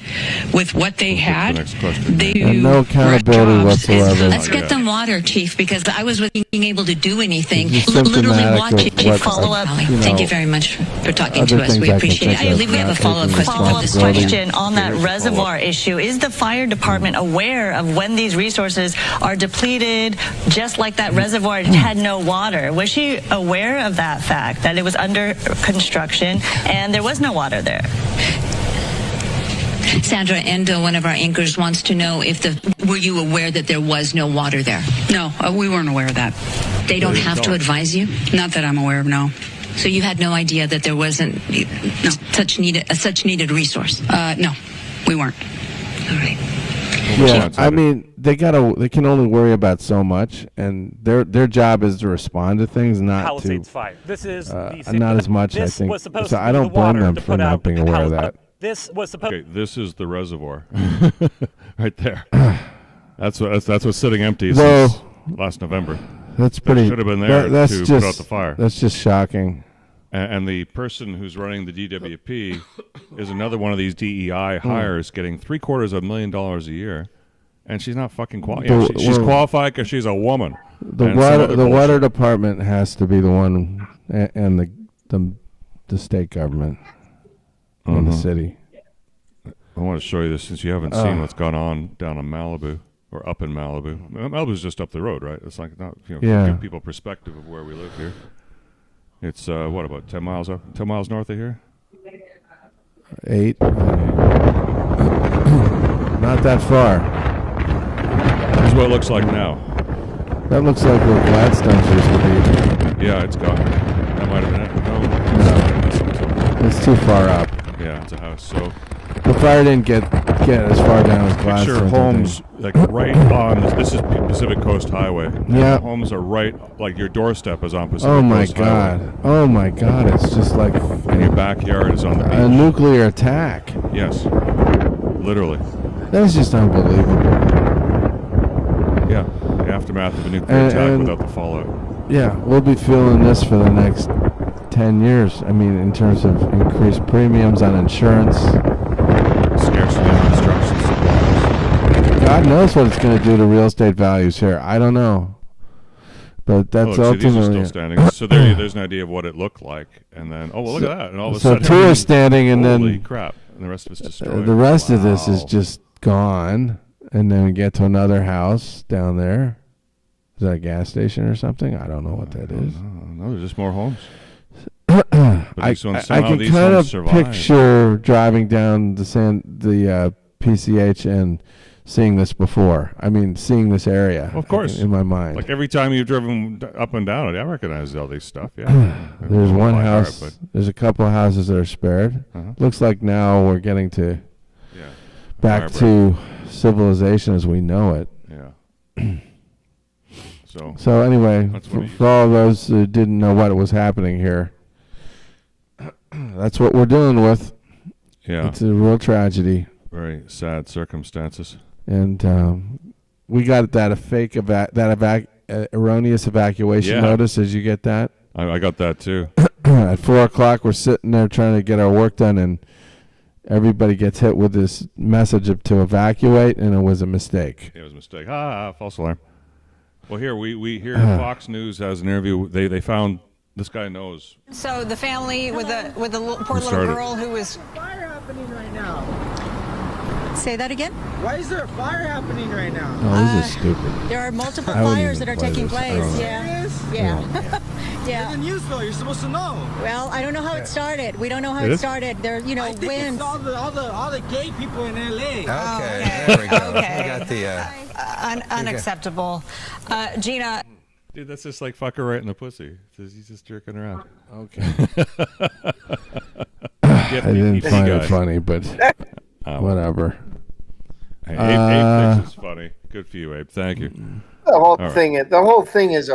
with what they had. They do And no accountability whatsoever. Let's get them water, Chief, because I was with being able to do anything. It's Literally symptomatic watch of it. what, Follow up. Thank you very much for talking other to us. things We I can appreciate it. think I of believe we have a not follow-up taking question on this responsibility. Question on that Here's the reservoir follow-up. issue. Is the fire department aware of when these resources are depleted, just like that reservoir had no water? Was she aware of that fact, that it was under construction and there was no water there? Sandra Endo, one of our anchors, wants to know were you aware that there was no water there? No, we weren't aware of that. They don't have to advise you? Not that I'm aware of, no. So you had no idea that there wasn't such needed resource? No, we weren't. All right. Yeah, I mean, they can only worry about so much, and their job is to respond to things, not Palisades to fire. This is not as much. I this think was supposed so. to I be don't the blame water them to for put not out being aware of that. This was supposed. Okay, this is the reservoir, right there. That's what's sitting empty Well, since last November. That's pretty. Should have been there that's to just, put out the fire. That's just shocking. And the person who's running the DWP is another one of these DEI hires, getting $750,000 a year, and she's not fucking qualified. She's qualified because she's a woman. The water department has to be the one, and the state government in the city. I want to show you this since you haven't seen what's gone on down in Malibu or up in Malibu. Malibu's just up the road, right? It's like not give people perspective of where we live here. It's what, about 10 miles up, 10 miles north of here? 8. Not that far. Here's what it looks like now. That looks like where Gladstone's used to be. Yeah, it's gone. That might have been it. No. It's too far up. Yeah, it's a house. So the fire didn't get as far down as Gladstone. picture homes like right on this is Pacific Coast Highway. Yeah. The homes are right, like your doorstep is on Pacific Oh my Coast Highway. God! Oh my God! It's just like And your backyard is on the beach. a nuclear attack. Yes. Literally. That's just unbelievable. Yeah. The aftermath of a nuclear attack without the fallout. Yeah, we'll be feeling this for the next 10 years. I mean, in terms of increased premiums on insurance. Scarcity of construction supplies. God knows what it's going to do to real estate values here. I don't know. But that's see, these are ultimately still standing. So there's an idea of what it looked like, and then well, look at that, and all of a sudden, two are standing, and holy then crap, and the rest of it's destroyed. the rest of this is just gone, and then we get to another house down there. Is that a gas station or something? I don't know what that is. No, there's just more homes. I can kind of picture driving down the PCH and seeing this before. I mean, seeing this area. Of course, in my mind. Like every time you've driven up and down it, I recognize all these stuff. Yeah. There's one house. There's a couple of houses that are spared. Looks like now we're getting to back to civilization as we know it. Yeah. So anyway, for all of those who didn't know what was happening here, that's what we're dealing with. Yeah. It's a real tragedy. Very sad circumstances. And we got that erroneous evacuation notice. Did you get that? I got that too. At 4:00, we're sitting there trying to get our work done, and everybody gets hit with this message to evacuate, and it was a mistake. It was a mistake. False alarm. Well, here we hear Fox News has an interview. They found this guy knows. So the family with the poor little girl who was Fire happening right now. Say that again? Why is there a fire happening right now? Oh, this is stupid. There are multiple I wouldn't fires even that are play taking this. place. Serious? Yeah. You're the news though. You're supposed to know. Well, I don't know how it started. We don't know how It it is? started. There, I think winds. it's all the gay people in LA. Okay, there we go. Okay. We got the. Unacceptable. Gina. Dude, that's just like fuck her right in the pussy. He's just jerking around. Okay. I didn't find it funny, but whatever. Hey, Abe thinks it's funny. Good for you, Abe. Thank you. The whole thing is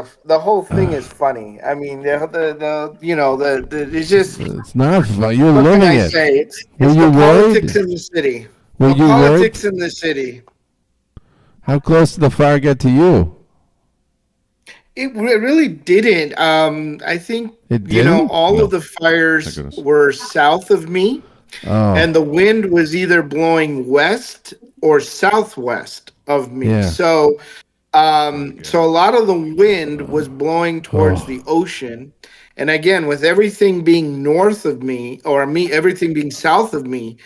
funny. I mean, it's just. It's not funny. You're What can living I it. say? It's Were the you politics worried? in the city. Were The you politics worried? in the city. How close did the fire get to you? It really didn't. I think It didn't? all of the fires were south of me, and the wind was either blowing west or southwest of me. Yeah. So a lot of the wind was blowing towards the ocean, and again, with everything being north of me, everything being south of me,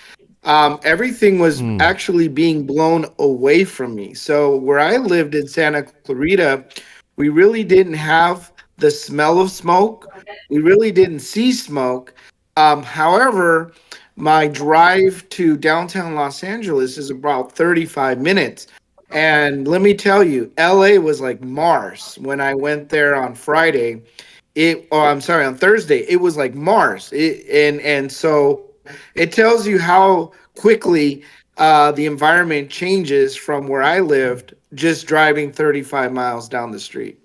everything was actually being blown away from me. So where I lived in Santa Clarita, we really didn't have the smell of smoke. We really didn't see smoke. However, my drive to downtown Los Angeles is about 35 minutes. And let me tell you, LA was like Mars. When I went there on Friday, on Thursday, it was like Mars. And so it tells you how quickly the environment changes from where I lived just driving 35 miles down the street.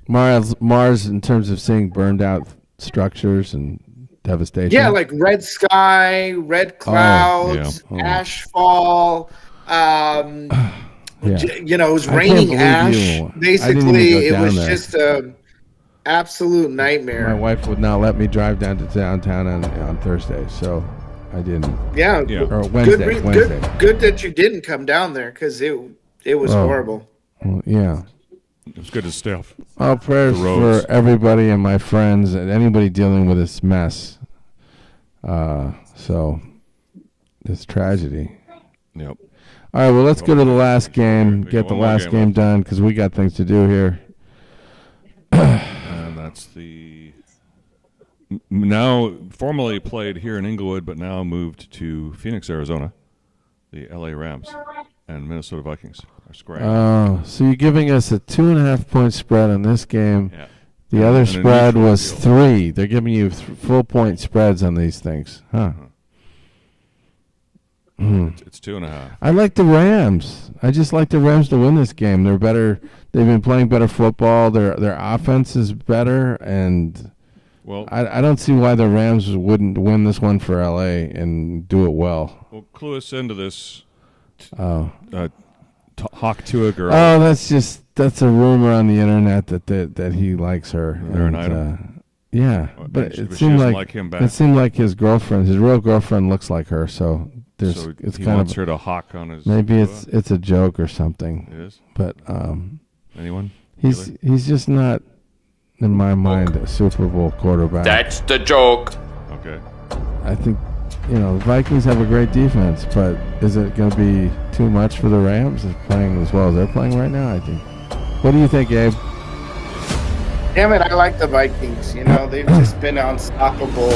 Mars in terms of seeing burned out structures and devastation. Yeah, like red sky, red clouds, ashfall. It was raining ash. Basically, it was just a absolute nightmare. My wife would not let me drive down to downtown on Thursday, so I didn't. Yeah. Or Wednesday. Good that you didn't come down there because it was horrible. Well, yeah. It was good to stay off. All prayers for everybody and my friends and anybody dealing with this mess. So, this tragedy. Yep. All right, well, let's go to the last game. Get the one more last game game done because we got things to do here. And that's the now formerly played here in Inglewood, but now moved to Phoenix, Arizona. The LA Rams and Minnesota Vikings are squaring. Oh, so you're giving us a 2.5 point spread on this game. Yeah. The other And a spread neutral was field. 3. They're giving you full point spreads on these things, huh? It's 2.5. I like the Rams. I just like the Rams to win this game. They're better. They've been playing better football. Their offense is better, and I don't see why the Rams wouldn't win this one for LA and do it well. Well, clue us into this. Hawk Tuah girl. Oh, that's a rumor on the internet that he likes her. They're an item. Yeah, Well, but she it seemed doesn't like like him back. it seemed like his real girlfriend looks like her. So So it's he kind wants of her to hawk on his. maybe it's a joke or something. It is. But Anyone? he's just not in my mind, a Super Bowl quarterback. That's the joke. Okay. I think, the Vikings have a great defense, but is it going to be too much for the Rams playing as well as they're playing right now? I think. What do you think, Abe? Damn it, I like the Vikings. They've just been unstoppable.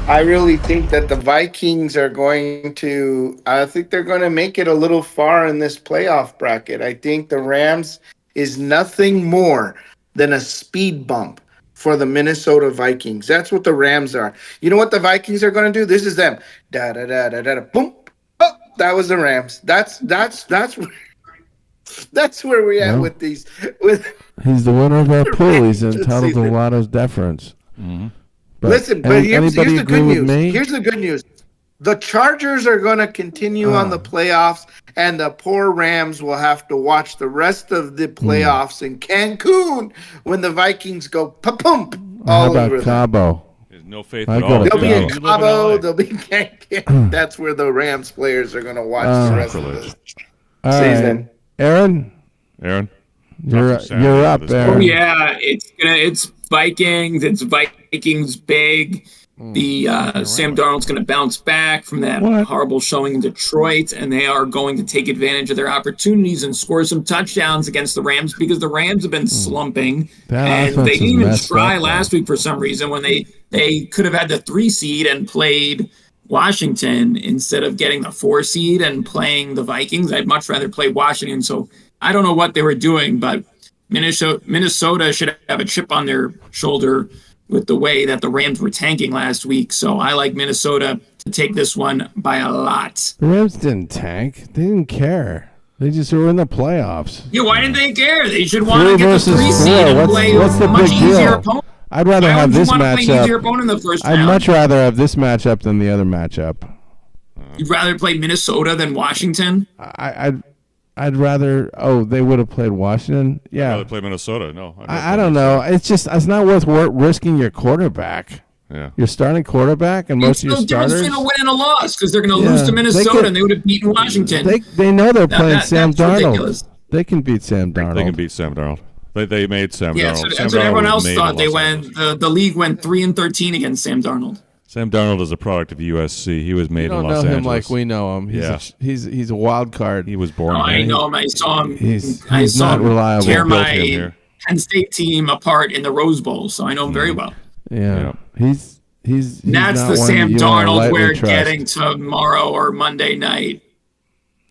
I really think that the Vikings are going to make it a little far in this playoff bracket. I think the Rams is nothing more than a speed bump for the Minnesota Vikings. That's what the Rams are. You know what the Vikings are going to do? This is them. Da da da da da. Boom. Oh, that was the Rams. That's where we at with these. He's the winner of our pool. He's entitled to a lot of deference. Mm-hmm. But here's the good news. Here's the good news. The Chargers are going to continue on the playoffs, and the poor Rams will have to watch the rest of the playoffs in Cancun when the Vikings go pa-pump all over them. Cabo? There's no faith at all. They'll be in Cabo. They'll be in Cancun. That's where the Rams players are going to watch the rest of the season. Right. Aaron, you're up, Aaron. Oh yeah, it's Vikings. It's Vikings big. The Sam Darnold's going to bounce back from that horrible showing in Detroit, and they are going to take advantage of their opportunities and score some touchdowns against the Rams because the Rams have been slumping, and they didn't even try last week for some reason when they could have had the 3 seed and played Washington instead of getting the 4 seed and playing the Vikings. I'd much rather play Washington. So I don't know what they were doing, but Minnesota should have a chip on their shoulder with the way that the Rams were tanking last week. So I like Minnesota to take this one by a lot. The Rams didn't tank. They didn't care. They just were in the playoffs. Yeah, why didn't they care? They should want to get the 3 seed and play what's the a much big easier deal? opponent. I'd rather Why have would you this want to play an easier matchup. opponent in the first I'd round? much rather have this matchup than the other matchup. You'd rather play Minnesota than Washington? I'd rather. Oh, they would have played Washington. Yeah, I'd rather play Minnesota. No, I don't know. It's not worth risking your quarterback. Yeah, your starting quarterback and most of your starters. It's no difference between a win and a loss because they're going to lose to Minnesota and they would have beaten Washington. They know they're playing Sam Darnold. Ridiculous. They can beat Sam Darnold. They can beat Sam Darnold. They made Sam Darnold. That's what everyone else thought. They went. The league went 3-13 against Sam Darnold. Sam Darnold is a product of USC. He was made in Los Angeles. You don't know him like we know him. He's a wild card. He was born. I know him. I saw him. He's not reliable. Tear my Penn State team apart in the Rose Bowl, so I know him very well. Yeah. He's that's not the one Sam you Darnold lightly we're trust. getting tomorrow or Monday night.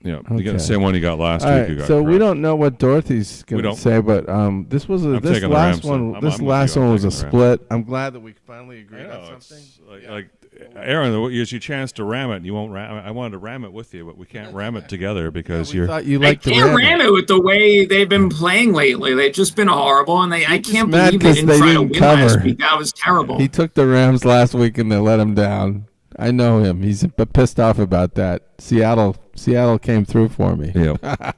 Yeah, you got the same one you got last All week. right, You got so correct. we don't know what Dorothy's going to say, but this was this last one. This last one was a split. I'm glad that we finally agreed on something. Like Aaron, it was your chance to ram it. And you won't ram. I wanted to ram it with you, but we can't ram it together because you're. Thought you I liked can't ram it with the way they've been playing lately. They've just been horrible, and I can't believe they didn't try to win last week. That was terrible. He took the Rams last week and they let him down. I know him. He's pissed off about that. Seattle came through for me. Yeah.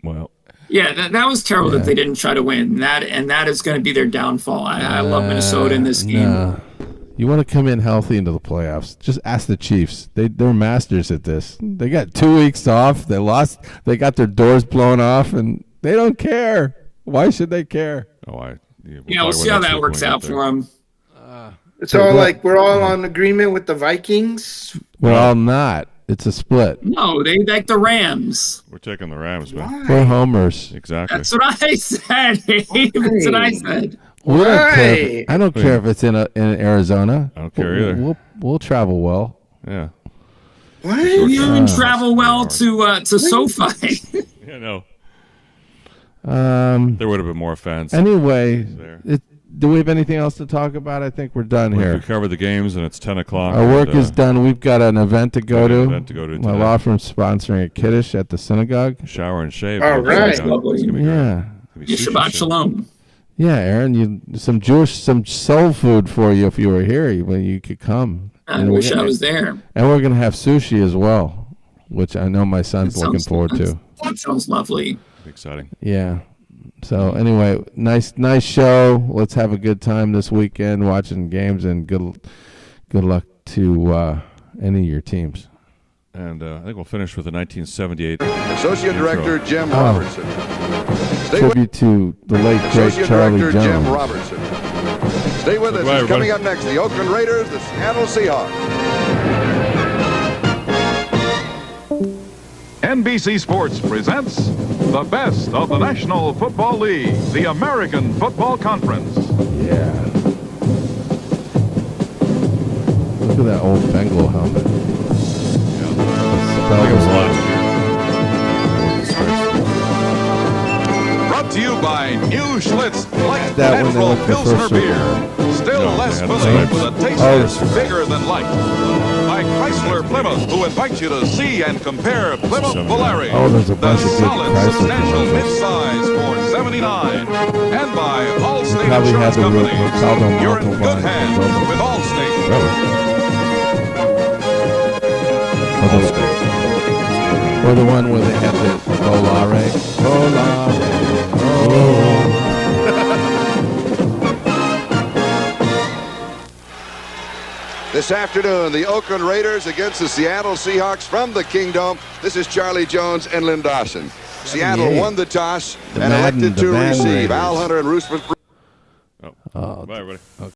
Well. Yeah, that was terrible that they didn't try to win. That is going to be their downfall. I love Minnesota in this game. Nah. You want to come in healthy into the playoffs? Just ask the Chiefs. They're masters at this. They got 2 weeks off. They lost. They got their doors blown off, and they don't care. Why should they care? We'll see how that works out for them. So, we're all on agreement with the Vikings? We're all not. It's a split. No, they like the Rams. We're taking the Rams, man. We're homers. Exactly. That's what I said. That's what I said. I don't care if it's in Arizona. I don't care either. We'll travel well. Yeah. What? You even travel well to SoFi. Yeah, no. There would have been more fans. Anyway, do we have anything else to talk about? I think we're done here. We covered the games, and it's 10 o'clock. Our work is done. We've got an event to go to. My today. law firm's sponsoring a kiddush at the synagogue. Shower and shave. All right. Yeah. Shabbat shalom. Yeah, Aaron, some soul food for you if you were here. When you could come. I wish I was there. And we're going to have sushi as well, which I know my son's looking forward to. That sounds lovely. Exciting. Yeah. So anyway, nice show. Let's have a good time this weekend watching games, and good luck to any of your teams. And I think we'll finish with the 1978 Associate intro. Director Jim Robertson. Tribute to the late great Associate Charlie Director Jim Jones. Robertson. Stay with us. Goodbye, It's coming everybody. up next. The Oakland Raiders, the Seattle Seahawks. NBC Sports presents the best of the National Football League, the American Football Conference. Yeah. Look at that old Bengal helmet. Brought to you by New Schlitz Light That when they Natural went for Pilsner first beer. Still No, less man, filling that's with a taste Oh, that's that's bigger than life. By Chrysler Plymouth, who invites you to see and compare Plymouth Volare. Oh, there's a the bunch of good solid, Chrysler substantial commercials. midsize for $79. And by Allstate Probably Insurance had the Company. Ricardo You're in Montalban good hands building. with Allstate. Or the one where they had the Volare. Volare. Oh. This afternoon, the Oakland Raiders against the Seattle Seahawks from the Kingdom. This is Charlie Jones and Lynn Dawson. Seattle won the toss and elected to receive. Al Hunter and Roosevelt. Bye, everybody.